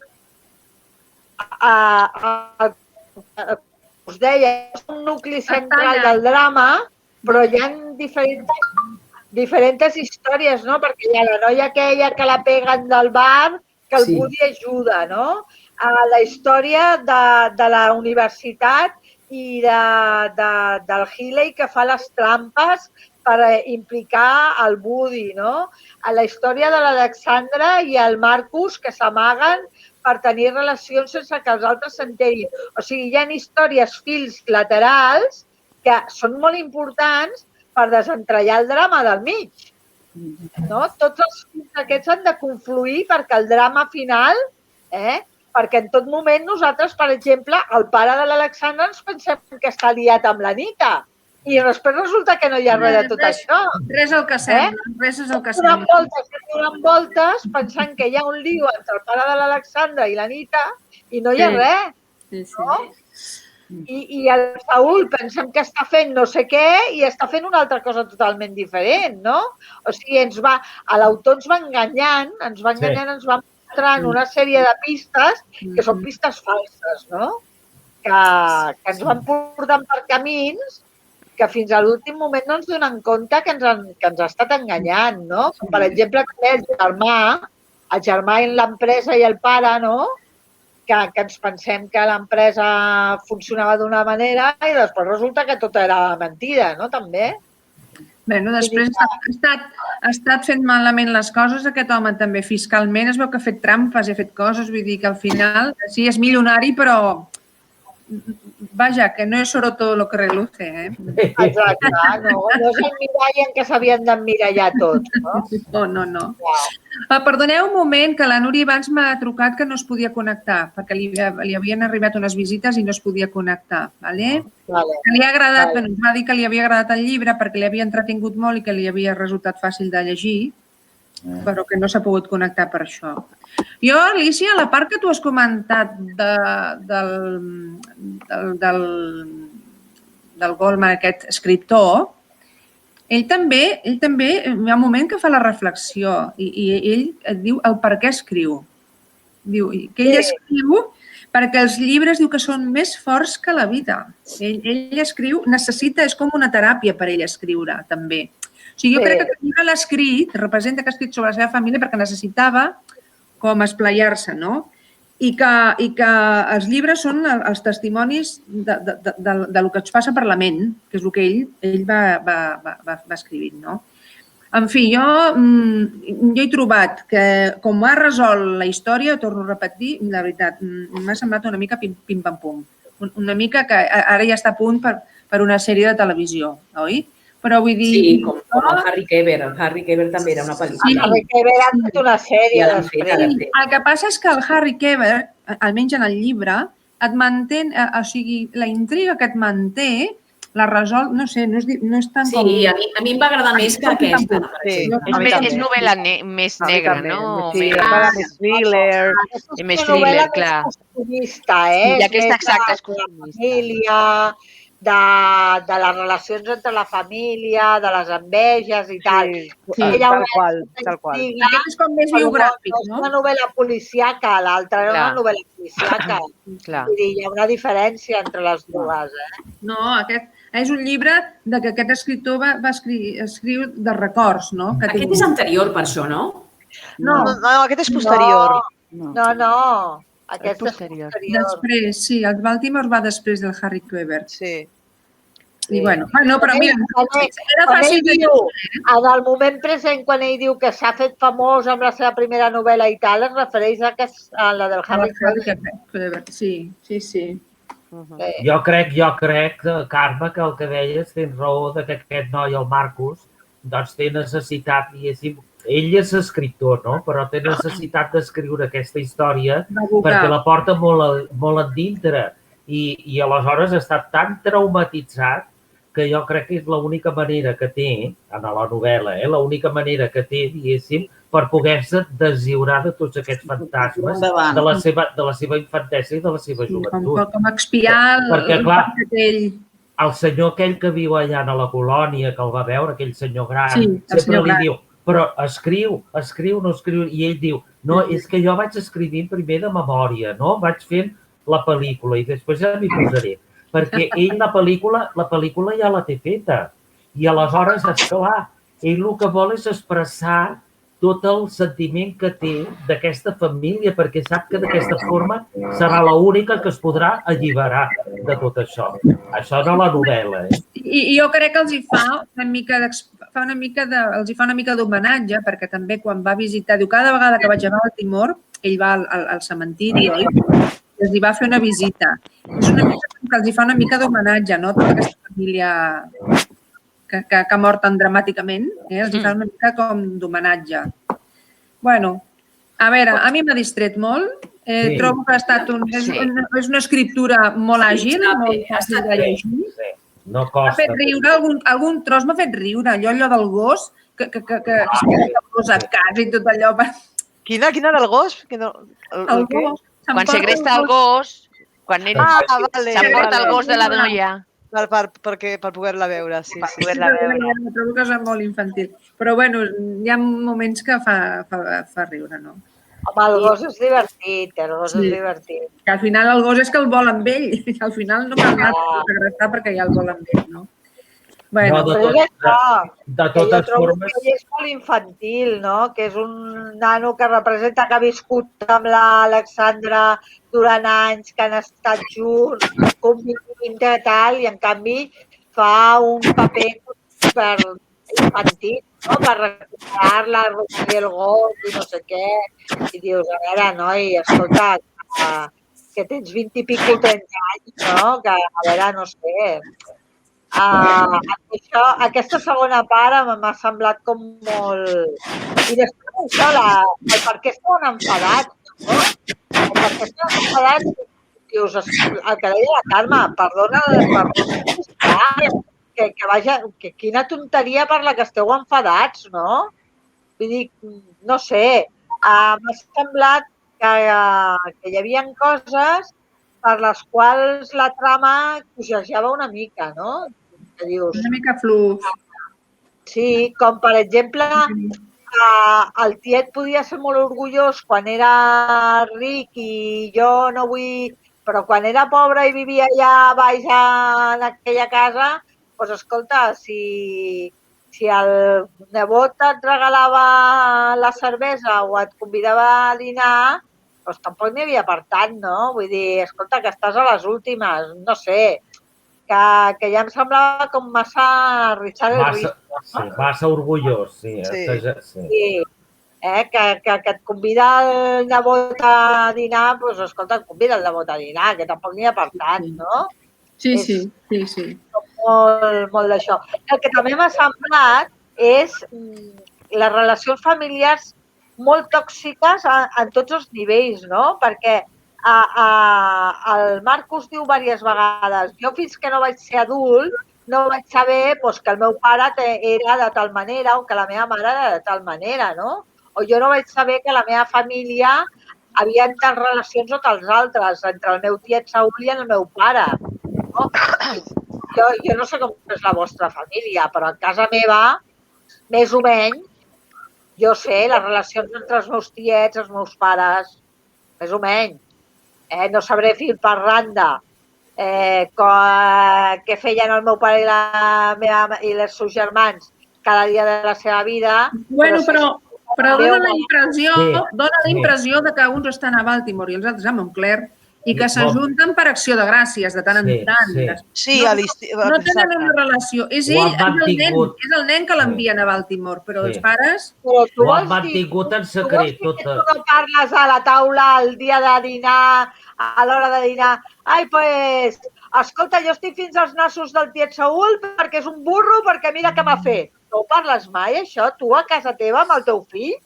us deia, és un nucli central del drama, però hi ha diferents històries, no? Perquè hi ha la noia aquella que la peguen del bar, que el Budi ajuda, no? La història de la universitat, i del Healy que fa les trampes per implicar el Woody, no? A la història de l'Alexandra i el Marcus que s'amaguen per tenir relacions sense que els altres s'enterin. O sigui, hi ha històries, fils laterals que són molt importants per desentrellar el drama del mig. No? Tots els fils aquests han de confluir perquè el drama final, perquè en tot moment nosaltres, per exemple, el pare de l'Alexandra ens pensem que està liat amb l'Anita i després resulta que no hi ha res de tot això. Res el que sembla, res és el que sembla. Donant voltes pensant que hi ha un lío entre el pare de l'Alexandra i l'Anita i no hi ha res. No? I el Saúl pensem que està fent no sé què i està fent una altra cosa totalment diferent, no? O sigui, l'autor ens va enganyant, ens va mostrant una sèrie de pistes que són pistes falses, no? Que ens van portant per camins que fins a l'últim moment no ens donen compte que ens ha estat enganyant, no? Per exemple, també el germà en l'empresa i el pare, no? Que ens pensem que l'empresa funcionava d'una manera i després resulta que tot era mentida, no? També. Bé, després ha estat fent malament les coses, aquest home també fiscalment, es veu que ha fet trampes i ha fet coses, vull dir que al final sí, és milionari, però vaja, que no és solo todo lo que reluce, Exacte, no és el mirall en què s'havien d'emmirallar tots, no? No. Perdoneu un moment, que la Núria abans m'ha trucat que no es podia connectar, perquè li havien arribat unes visites i no es podia connectar, vale? Que li ha agradat, ens va dir que li havia agradat el llibre perquè li havia entretingut molt i que li havia resultat fàcil de llegir, però que no s'ha pogut connectar per això. Jo, Alicia, la part que tu has comentat del Goldman, aquest escriptor, ell també hi ha un moment que fa la reflexió i ell et diu el per què escriu. Diu que ell escriu perquè els llibres diu que són més forts que la vida. Ell escriu, és com una teràpia per ell escriure, també. O sigui, jo crec que aquest llibre l'ha escrit, representa que ha escrit sobre la seva família perquè necessitava com esplaiar-se, no? I que els llibres són els testimonis del que ens passa per la ment, que és el que ell va escrivint, no? En fi, jo he trobat que com ha resolt la història, torno a repetir, la veritat, m'ha semblat una mica pim-pam-pum. Una mica que ara ja està a punt per una sèrie de televisió, oi? Però vull dir... Sí, com el Harry Keber. El Harry Keber també era una pel·lícula. El Harry Keber ha fet una sèrie després. El que passa és que el Harry Keber, almenys en el llibre, et manté, o sigui, la intriga que et manté, la resol, no sé, no és tan com... Sí, a mi em va agradar més que aquesta. És novel·la més negra, no? Més thriller. Més thriller, clar. I aquesta exacta és costumista. De les relacions entre la família, de les enveges i tal. Sí, tal qual. Aquest és com més biogràfic, no? És una novel·la policíaca, l'altra era una novel·la policíaca. Vull dir, hi ha una diferència entre les dues, No, aquest és un llibre que aquest escriptor va escriure de records, no? Aquest és anterior per això, no? No, aquest és posterior. No. Aquest és posterior. Després, sí, el Baltimore va després del Harry Keber. Sí. I bueno, però mira, era fàcil de dir. En el moment present, quan ell diu que s'ha fet famós amb la seva primera novel·la i tal, es refereix a la del Harry Keber. Sí. Jo crec, Carme, que el que deies tens raó que aquest noi, el Marcus, doncs té necessitat, diguéssim, ell és escriptor, no? Però té necessitat d'escriure aquesta història perquè la porta molt endintre i aleshores està tan traumatitzat que jo crec que és l'única manera que té, en la novel·la, l'única manera que té, diguéssim, per poder-se deslliurar de tots aquests fantasmes de la seva infantesa i de la seva joventut. Com expiar l'impacte d'ell. El senyor aquell que viu allà a la colònia, que el va veure, aquell senyor gran, sempre li diu però escriu, no escriu. I ell diu, no, és que jo vaig escrivint primer de memòria, no? Vaig fent la pel·lícula i després ja m'hi posaré. Perquè ell la pel·lícula ja la té feta. I aleshores, esclar, ell el que vol és expressar tot el sentiment que té d'aquesta família, perquè sap que d'aquesta forma serà l'única que es podrà alliberar de tot això. Això no la novel·la, I jo crec que els hi fa una mica d'homenatge, perquè també quan va visitar, diu, cada vegada que vaig a Baltimore, ell va al cementiri, oi? I els hi va fer una visita. És una mica que els hi fa una mica d'homenatge, no? Tota aquesta família que ha mort tan dramàticament, els hi fa una mica com d'homenatge. Bueno, a veure, a mi m'ha distret molt. Trobo que ha estat és una escriptura molt àgil, molt fàcil de llegir. No costa. M'ha fet riure, algun tros m'ha fet riure, allò del gos, que el gos a casa i tot allò. Quina del gos? El gos. Quan segresta el gos, quan ell s'emporta el gos de la noia. Per poder-la veure, sí. Per poder-la veure. Trobo que és molt infantil. Però, bueno, hi ha moments que fa riure, no? Home, el gos és divertit, és divertit. Que al final el gos és que el vol amb ell. Al final no cal anar a segrestar perquè ja el vol amb ell, no? Bueno, de totes formes... Que és molt infantil, no? Que és un nano que representa que ha viscut amb l'Alexandra durant anys, que han estat junts, convivint i tal, i en canvi fa un paper super infantil, no? Per recuperar-la, recollir el gos i no sé què. I dius, a veure, noi, escolta, que tens 20 i pico 30 anys, no? Que, a veure, no sé... aquesta segona part m'ha semblat com molt... I després això, el per què estaven enfadats, no? El per què estaven enfadats, dius, el que deia la Carme, perdona, que quina tonteria per la que esteu enfadats, no? Vull dir, no sé, m'ha semblat que hi havia coses per les quals la trama coixejava una mica, no? Que dius... Una mica flux. Sí, com per exemple, el tiet podia ser molt orgullós quan era ric i jo no vull... Però quan era pobre i vivia allà baix en aquella casa, doncs escolta, si el nebot et regalava la cervesa o et convidava a dinar, doncs tampoc n'hi havia per tant, no? Vull dir, escolta, que estàs a les últimes, no sé, que ja em semblava com massa Richard el Ruiz. Sí, massa orgullós, sí. Que et convida el nebot a dinar, doncs escolta, et convida el nebot a dinar, que tampoc n'hi ha per tant, no? Sí. Molt d'això. El que també m'ha semblat és les relacions familiars molt tòxiques en tots els nivells, no? Perquè el Marcus diu diverses vegades, jo fins que no vaig ser adult no vaig saber que el meu pare era de tal manera o que la meva mare era de tal manera, no? O jo no vaig saber que la meva família havia tants relacions o tals altres, entre el meu tiet Saúl i el meu pare. No? Jo no sé com és la vostra família, però a casa meva, més o menys, jo sé les relacions entre els meus tiets, els meus pares, més o menys. No sabré fil per randa què feien el meu pare i els seus germans cada dia de la seva vida. Bueno, però dona la impressió de que uns estan a Baltimore i els altres a Montclair i que s'ajunten per acció de gràcies de tant en tant. Sí, no tenen una relació. És ell, és el nen que l'envien a Baltimore, però els pares... Ho han mantingut en secret. Tu no parles a la taula el dia de dinar, a l'hora de dinar. Ai, pues, escolta, jo estic fins als nassos del tiet Saúl perquè és un burro, perquè mira què m'ha fet. No ho parles mai, això, tu a casa teva amb el teu fill?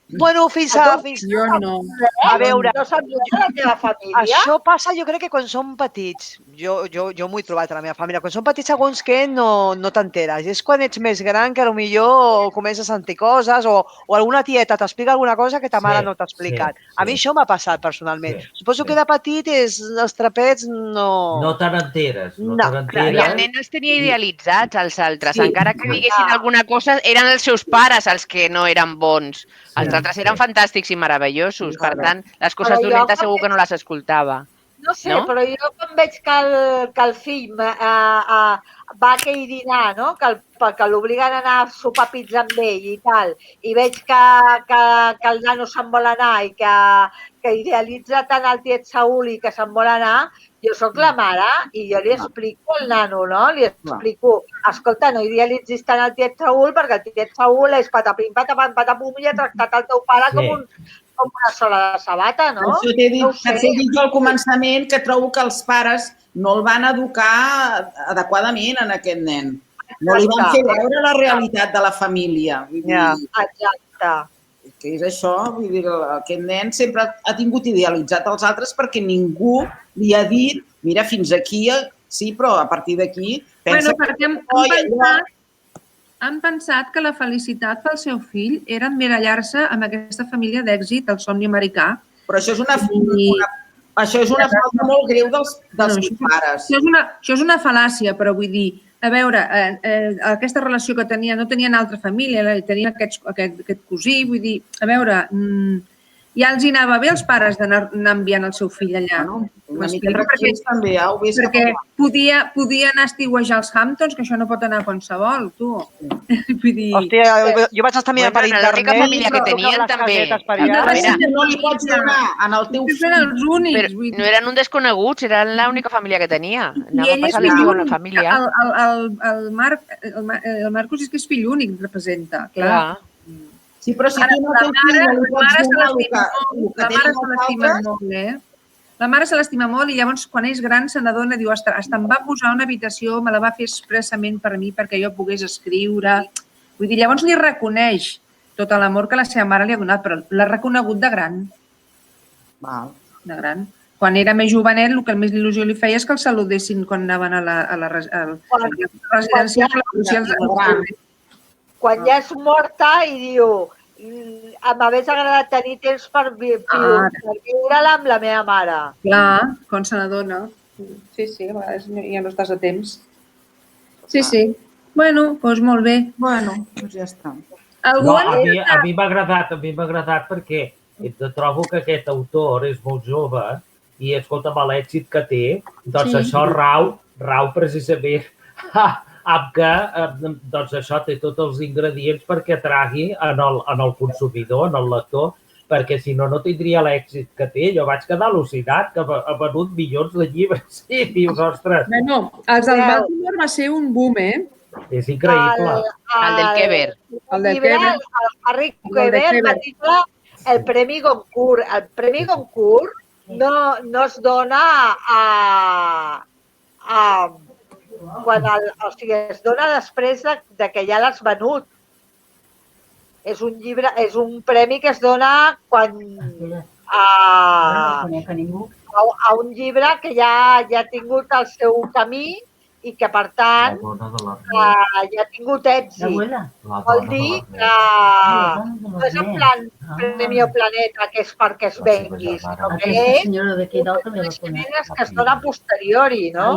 Bueno, Jo no. A veure, no sabies de la teva família? Això passa, jo crec que quan som petits, jo m'ho he trobat a la meva família, quan som petits segons que no t'enteres. És quan ets més gran que potser comences a sentir coses o alguna tieta t'explica alguna cosa que ta mare no t'ha explicat. A mi això m'ha passat personalment. Suposo que de petit els trapets no... No te n'enteres. I el nen els tenia idealitzats, els altres. Encara que diguessin alguna cosa, eren els seus pares els que no eren bons. Els altres eren fantàstics i meravellosos. Per tant, les coses dolentes segur que no les escoltava. No sé, No? però jo quan veig que el fill va a aquell dinar, no? que l'obliguen a anar a sopar pizza amb ell i tal, i veig que el nano se'n vol anar i que idealitza tant el tiet Saúl i que se'n vol anar, jo sóc la mare i jo li explico al nano, no? Li explico, escolta, no idealitzis tant el tiet Saúl perquè el tiet Saúl és patapim, patapam, patapum i ha tractat el teu pare com una sola de sabata, no? Per això t'he dit jo al començament que trobo que els pares no el van educar adequadament en aquest nen. No li van fer veure la realitat de la família. Exacte. Que és això, vull dir, aquest nen sempre ha tingut idealitzat els altres perquè ningú li ha dit, mira, fins aquí, sí, però a partir d'aquí... Bueno, perquè han pensat que la felicitat pel seu fill era emmirallar-se amb aquesta família d'èxit, el somni americà. Però això és una falta molt greu dels seus pares. Això és una fal·làcia, però vull dir, a veure, aquesta relació que tenia, no tenien altra família, tenien aquest cosí, vull dir, a veure, ja els hi anava bé als pares d'anar enviant el seu fill allà. Una mica tranquils també, ja ho vist. Perquè podia anar a estiuejar als Hamptons, que això no pot anar a qualsevol, tu. Hòstia, jo vaig estar mirant per internet. L'única família que tenien també. No li pots donar en el teu fill. Eren els únics. Però no eren un desconeguts, eren l'única família que tenia. Anava a passar l'estiu amb la família. El Marcos és que és fill únic, representa, clar. Sí, però si tu no tens fill, no li pots donar el que tenen els altres. La mare se l'estima molt i llavors quan és gran se n'adona, diu, hasta em va posar una habitació, me la va fer expressament per mi perquè jo pogués escriure. Vull dir, llavors li reconeix tot l'amor que la seva mare li ha donat, però l'ha reconegut de gran. De gran. Quan era més jovenet, el que més il·lusió li feia és que el saludessin quan anaven a la residència. Quan ja és morta i diu m'hagués agradat tenir temps per viure-la amb la meva mare. Clar, quan se n'adona. Sí, a vegades ja no estàs a temps. Sí. Bueno, doncs molt bé. Bueno, doncs ja està. No, a mi m'ha agradat perquè trobo que aquest autor és molt jove i, escolta, amb l'èxit que té, doncs això rau precisament amb que això té tots els ingredients perquè atragui en el consumidor, en el lector, perquè si no, no tindria l'èxit que té. Jo vaig quedar al·lucinat que ha venut milions de llibres. Sí, dius, ostres. Bueno, els del Baltimore va ser un boom, És increïble. El del Keber. El Harry Keber va tindre el Premi Goncourt. El Premi Goncourt no es dona es dona després de que ja l'has venut. És un llibre, és un premi que es dona quan a un llibre que ja ha tingut el seu camí i que, per tant, ja ha tingut èxit. Vol dir que no és en plan Premi Planeta, que és perquè es vengui, sinó que és un coneixement que es dona a posteriori, no?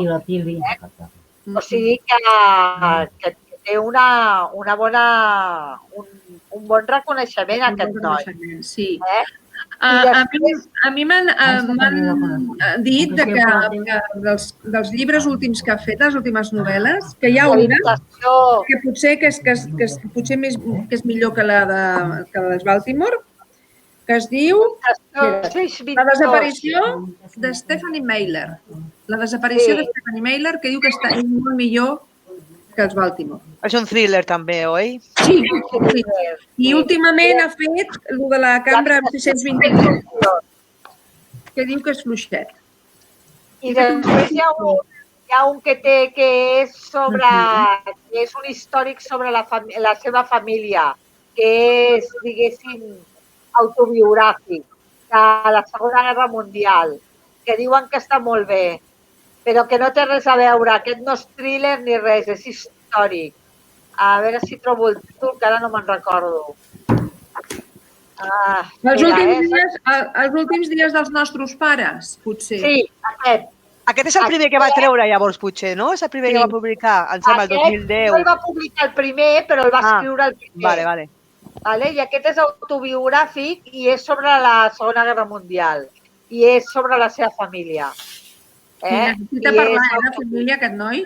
O sigui que té un bon reconeixement aquest noi. Sí. A mi m'han dit que dels llibres últims que ha fet, les últimes novel·les, que hi ha una que potser és millor que la de Baltimore, que es diu La desaparició de Stephanie Meyer. La desaparició de Stephanie Meyer, que diu que està molt millor que els Baltimore. És un thriller també, oi? Sí. I últimament ha fet el de la cambra 622, que diu que és fluixet. I després hi ha un que és un històric sobre la seva família, que és, diguéssim, autobiogràfic, de la Segona Guerra Mundial, que diuen que està molt bé, però que no té res a veure. Aquest no és thriller ni res, és històric. A veure si trobo el títol, que ara no me'n recordo. Els últims dies dels nostres pares, potser. Sí, aquest. Aquest és el primer que va treure llavors, potser, no? És el primer que va publicar, em sembla, el 2010. No el va publicar el primer, però el va escriure el primer. Vale. I aquest és autobiogràfic i és sobre la Segona Guerra Mundial i és sobre la seva família. Necessita parlar de família, aquest noi.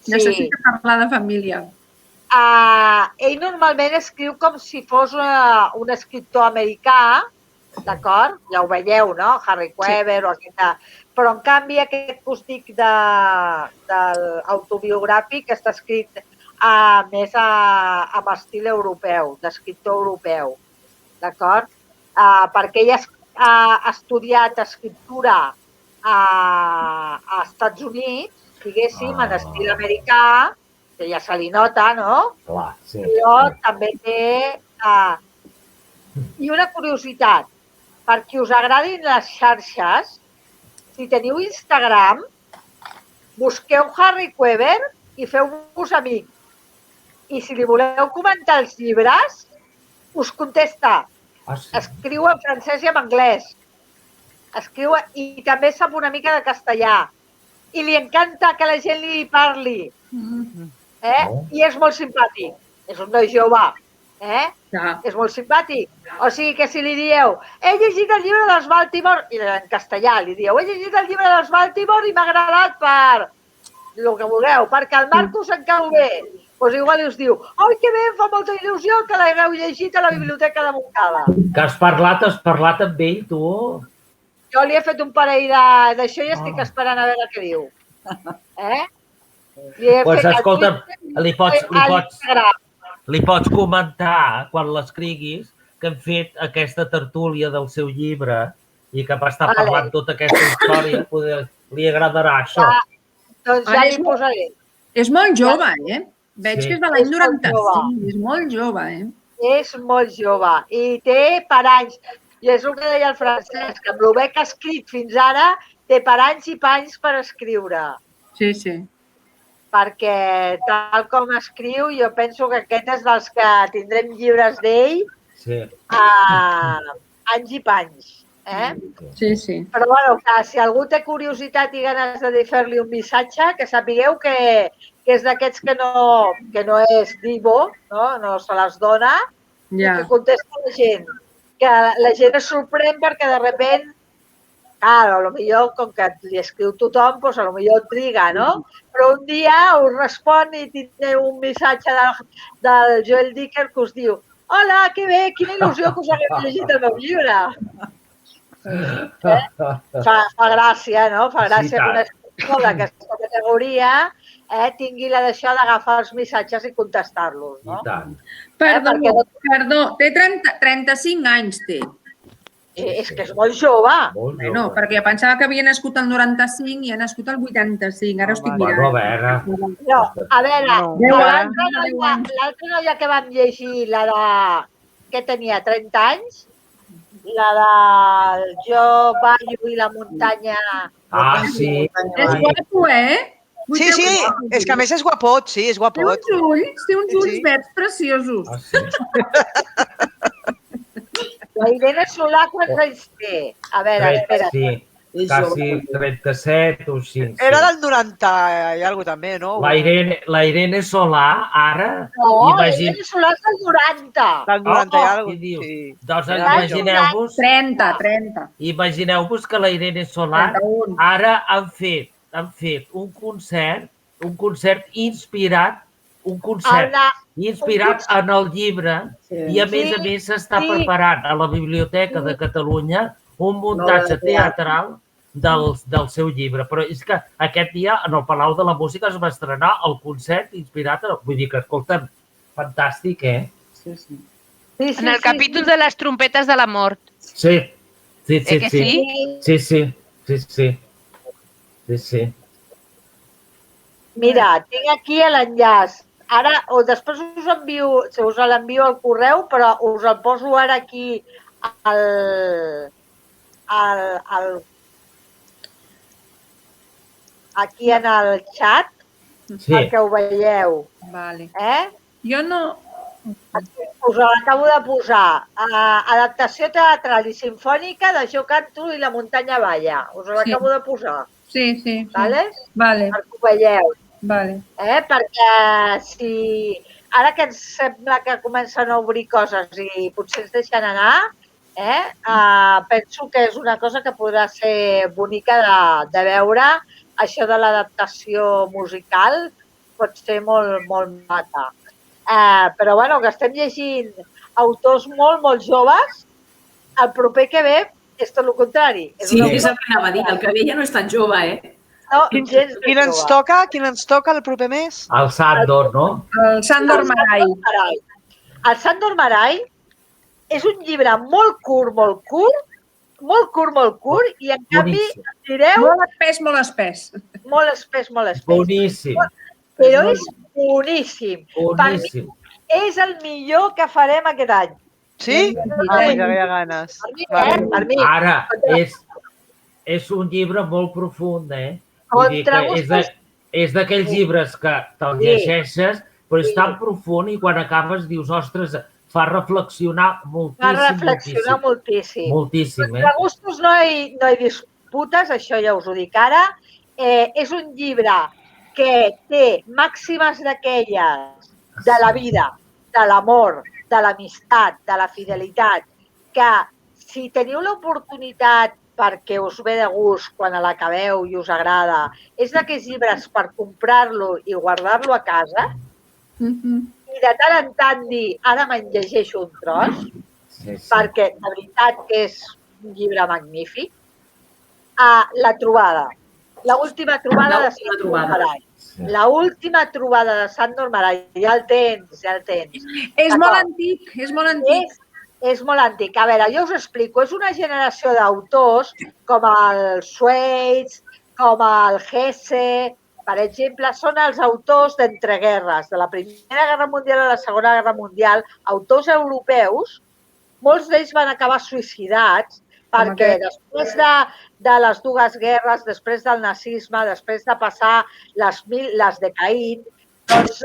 Necessita parlar de família. Ell normalment escriu com si fos un escriptor americà, d'acord? Ja ho veieu, no? Harry Queber o aquesta... Però, en canvi, aquest que us dic autobiogràfic està escrit més amb estil europeu, d'escriptor europeu, d'acord? Perquè ell ha estudiat escriptura a Estats Units, diguéssim, en estil americà, que ja se li nota, no? Clar, sí. Però també té... I una curiositat, per qui us agradin les xarxes, si teniu Instagram, busqueu Harry Queber i feu-vos amic. I si li voleu comentar els llibres, us contesta. Escriu en francès i en anglès. Escriu i també sap una mica de castellà. I li encanta que la gent li parli. I és molt simpàtic. És un noi jove. És molt simpàtic. O sigui que si li dieu he llegit el llibre dels Baltimore, i en castellà li dieu he llegit el llibre dels Baltimore i m'ha agradat per el que vulgueu, perquè el Marcos em cau bé. Doncs igual us diu ai, que bé, em fa molta il·lusió que l'hagueu llegit a la Biblioteca de Montcada. Que has parlat amb ell, tu? Jo li he fet un parell d'això i estic esperant a veure què diu. Doncs escolta'm, li pots comentar, quan l'escriguis, que hem fet aquesta tertúlia del seu llibre i que va estar parlant tota aquesta història, li agradarà això. Doncs ja li posaré. És molt jove, Veig que és de l'any 95, és molt jove, És molt jove i té per anys. I és el que deia el Francesc, que amb el bé que ha escrit fins ara, té per anys i panys per escriure. Sí, sí. Perquè tal com escriu, jo penso que aquest és dels que tindrem llibres d'ell anys i panys. Sí, sí. Però bueno, si algú té curiositat i ganes de fer-li un missatge, que sapigueu que és d'aquests que no és divo, no se les dona, i que contesta la gent. Que la gent es sorprèn perquè de sobte, clar, potser com que li escriu tothom, doncs potser triga, no? Però un dia us respon i tindreu un missatge del Joel Dicker que us diu hola, que bé, quina il·lusió que us hagueu llegit el meu llibre. Fa gràcia, no? Fa gràcia que una escriptor d'aquesta categoria tingui la d'això d'agafar els missatges i contestar-los, no? Perdó, té 35 anys, té. És que és molt jove. Bueno, perquè jo pensava que havia nascut el 95 i ha nascut el 85, ara ho estic mirant. No, a veure, l'altra noia que vam llegir, la de... que tenia 30 anys, la del Jo ballo i la muntanya... Sí. És guapo, Sí, sí, és que a més és guapot, sí, és guapot. Té uns ulls verds preciosos. La Irene Solà quants anys té? A veure, espera. Sí, quasi 37 o 5. Era del 90 i alguna cosa també, no? La Irene Solà, ara... No, la Irene Solà és del 90. Del 90 i alguna cosa. Doncs imagineu-vos... 30. Imagineu-vos que la Irene Solà ara han fet un concert inspirat en el llibre i a més s'està preparant a la Biblioteca de Catalunya un muntatge teatral del seu llibre. Però és que aquest dia en el Palau de la Música es va estrenar el concert inspirat, vull dir que, escolta'm, fantàstic, Sí. En el capítol de les trompetes de la mort. Sí. Sí. Mira, tinc aquí l'enllaç. Ara, o després us l'envio al correu, però us el poso ara aquí aquí en el xat perquè ho veieu. Vale. Jo no... Us l'acabo de posar. Adaptació teatral i sinfònica de Jo canto i la muntanya balla. Us l'acabo de posar. Sí. Vale? Perquè ho veieu. Vale. Perquè si... Ara que ens sembla que comencen a obrir coses i potser ens deixen anar, Penso que és una cosa que podrà ser bonica de veure. Això de l'adaptació musical pot ser molt, molt maca. Però, bueno, que estem llegint autors molt, molt joves, el proper que ve és tot el contrari. Sí, és el que anava a dir. El que ve ja no és tan jove, No, Quin ens toca? Quin ens toca el proper mes? El Sándor, no? El Sándor Marai. El Sándor Marai és un llibre molt curt, i en canvi direu... Molt espès, molt espès. Molt espès, molt espès. Boníssim. Però és boníssim. Boníssim. És el millor que farem aquest any. Sí? Ai, ja veia ganes. Per mi. Ara, és un llibre molt profund, Vull dir que és d'aquells llibres que te'l llegeixes, però és tan profund i quan acabes dius, ostres, fa reflexionar moltíssim. Fa reflexionar moltíssim. Moltíssim, De gustos no hi disputes, això ja us ho dic ara. És un llibre que té màximes d'aquelles de la vida, de l'amor, de l'amistat, de la fidelitat, que si teniu l'oportunitat perquè us ve de gust quan l'acabeu i us agrada, és d'aquells llibres per comprar-lo i guardar-lo a casa i de tant en tant dir, ara me'n llegeixo un tros, perquè de veritat que és un llibre magnífic. La trobada, l'última trobada de Sándor Marai. L'última trobada de Sándor Marai, ja el tens. És molt antic, és molt antic. És molt antic. A veure, jo us explico. És una generació d'autors com el Sweets, com el Hesse, per exemple, són els autors d'entreguerres, de la Primera Guerra Mundial a la Segona Guerra Mundial, autors europeus. Molts d'ells van acabar suïcidats perquè després de les dues guerres, després del nazisme, després de passar les de Caín, doncs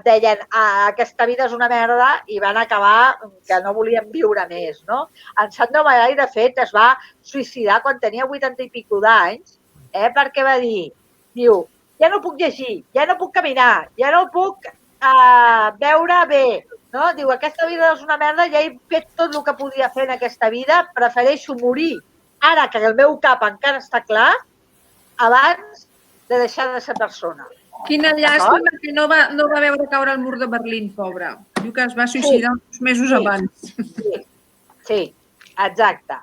deien aquesta vida és una merda i van acabar que no volien viure més. En Sándor Marai, de fet, es va suïcidar quan tenia 80 i pico d'anys, perquè va dir, diu, ja no puc llegir, ja no puc caminar, ja no puc veure bé. Diu, aquesta vida és una merda, ja he fet tot el que podia fer en aquesta vida, prefereixo morir ara que el meu cap encara està clar abans de deixar de ser persona. Quina llàstima que no va veure caure el mur de Berlín, pobre. Diu que es va suïcidar uns mesos abans. Sí, exacte.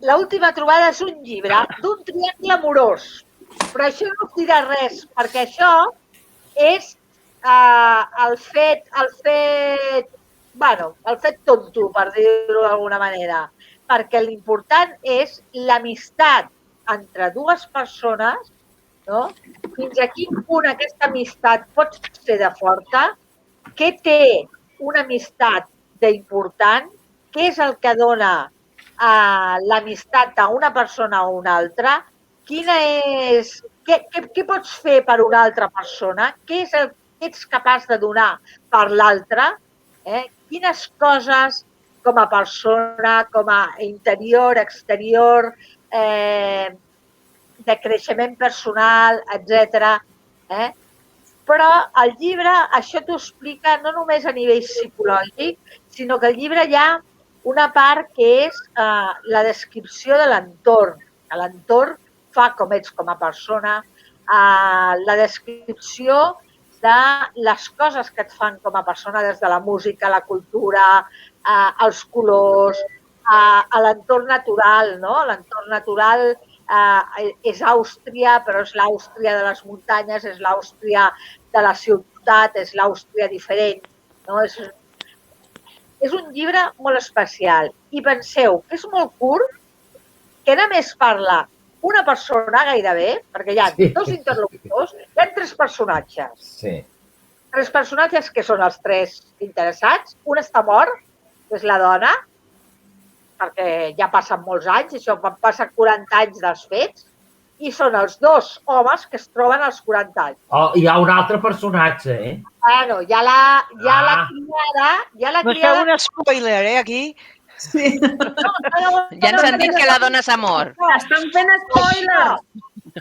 L'última trobada és un llibre d'un triangle amorós, però això no us dirà res, perquè això és el fet tonto, per dir-ho d'alguna manera, perquè l'important és l'amistat entre dues persones, fins a quin punt aquesta amistat pot ser de forta, què té una amistat d'important, què és el que dona l'amistat d'una persona a una altra, què pots fer per una altra persona, què és el que ets capaç de donar per l'altra, quines coses com a persona, com a interior, exterior, de creixement personal, etc. Però el llibre això t'ho explica no només a nivell psicològic, sinó que al llibre hi ha una part que és la descripció de l'entorn. L'entorn fa com ets com a persona, la descripció de les coses que et fan com a persona des de la música, la cultura, els colors, l'entorn natural. L'entorn natural és Àustria, però és l'Àustria de les muntanyes, és l'Àustria de la ciutat, és l'Àustria diferent. És un llibre molt especial. I penseu que és molt curt, que només parla una persona gairebé, perquè hi ha dos interlocutors, hi ha tres personatges. Tres personatges que són els tres interessats. Un està mort, que és la dona, perquè ja passen molts anys, això passa 40 anys dels fets, i són els dos homes que es troben als 40 anys. Hi ha un altre personatge, Bueno, ja la criada... No feu un spoiler, aquí? Ja ens han dit que la dona s'ha mort. Estan fent spoilers!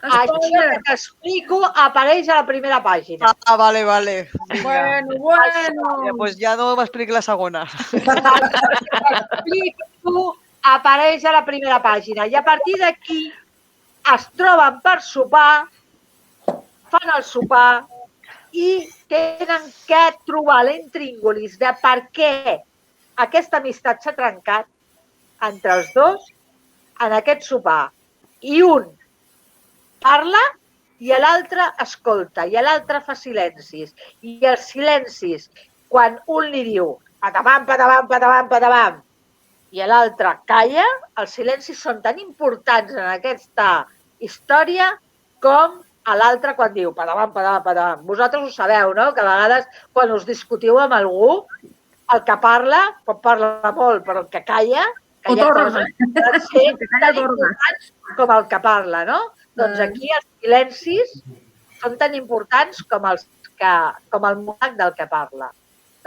Això que t'explico apareix a la primera pàgina. Ah, vale. Vinga. Bueno. Pues ja no m'expliqui la segona. T'explico, apareix a la primera pàgina. I a partir d'aquí es troben per sopar, fan el sopar i tenen que trobar l'intríngulis de per què aquesta amistat s'ha trencat entre els dos en aquest sopar. I un parla i l'altre escolta, i l'altre fa silencis. I els silencis, quan un li diu patapam, patapam, patapam, patapam, i l'altre calla, els silencis són tan importants en aquesta història com a l'altre quan diu patapam, patapam, patapam. Vosaltres ho sabeu, no? Que a vegades quan us discutiu amb algú, el que parla, pot parlar molt, però el que calla coses que poden ser tan importants com el que parla, no? Doncs aquí els silencis són tan importants com el monòleg del que parla.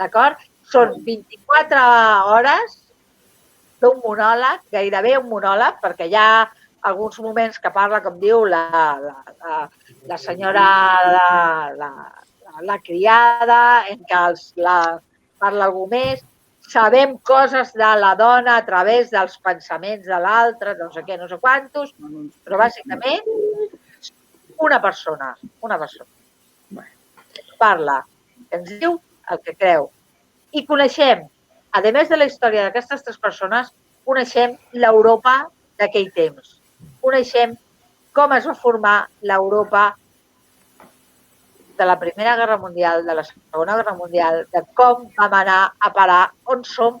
D'acord? Són 24 hores d'un monòleg, gairebé un monòleg, perquè hi ha alguns moments que parla, com diu la senyora, la criada, en què parla algú més. Sabem coses de la dona a través dels pensaments de l'altre, no sé què, no sé quantos, però bàsicament una persona parla, ens diu el que creu. I coneixem, a més de la història d'aquestes tres persones, coneixem l'Europa d'aquell temps. Coneixem com es va formar l'Europa de la Primera Guerra Mundial, de la Segona Guerra Mundial, de com vam anar a parar on som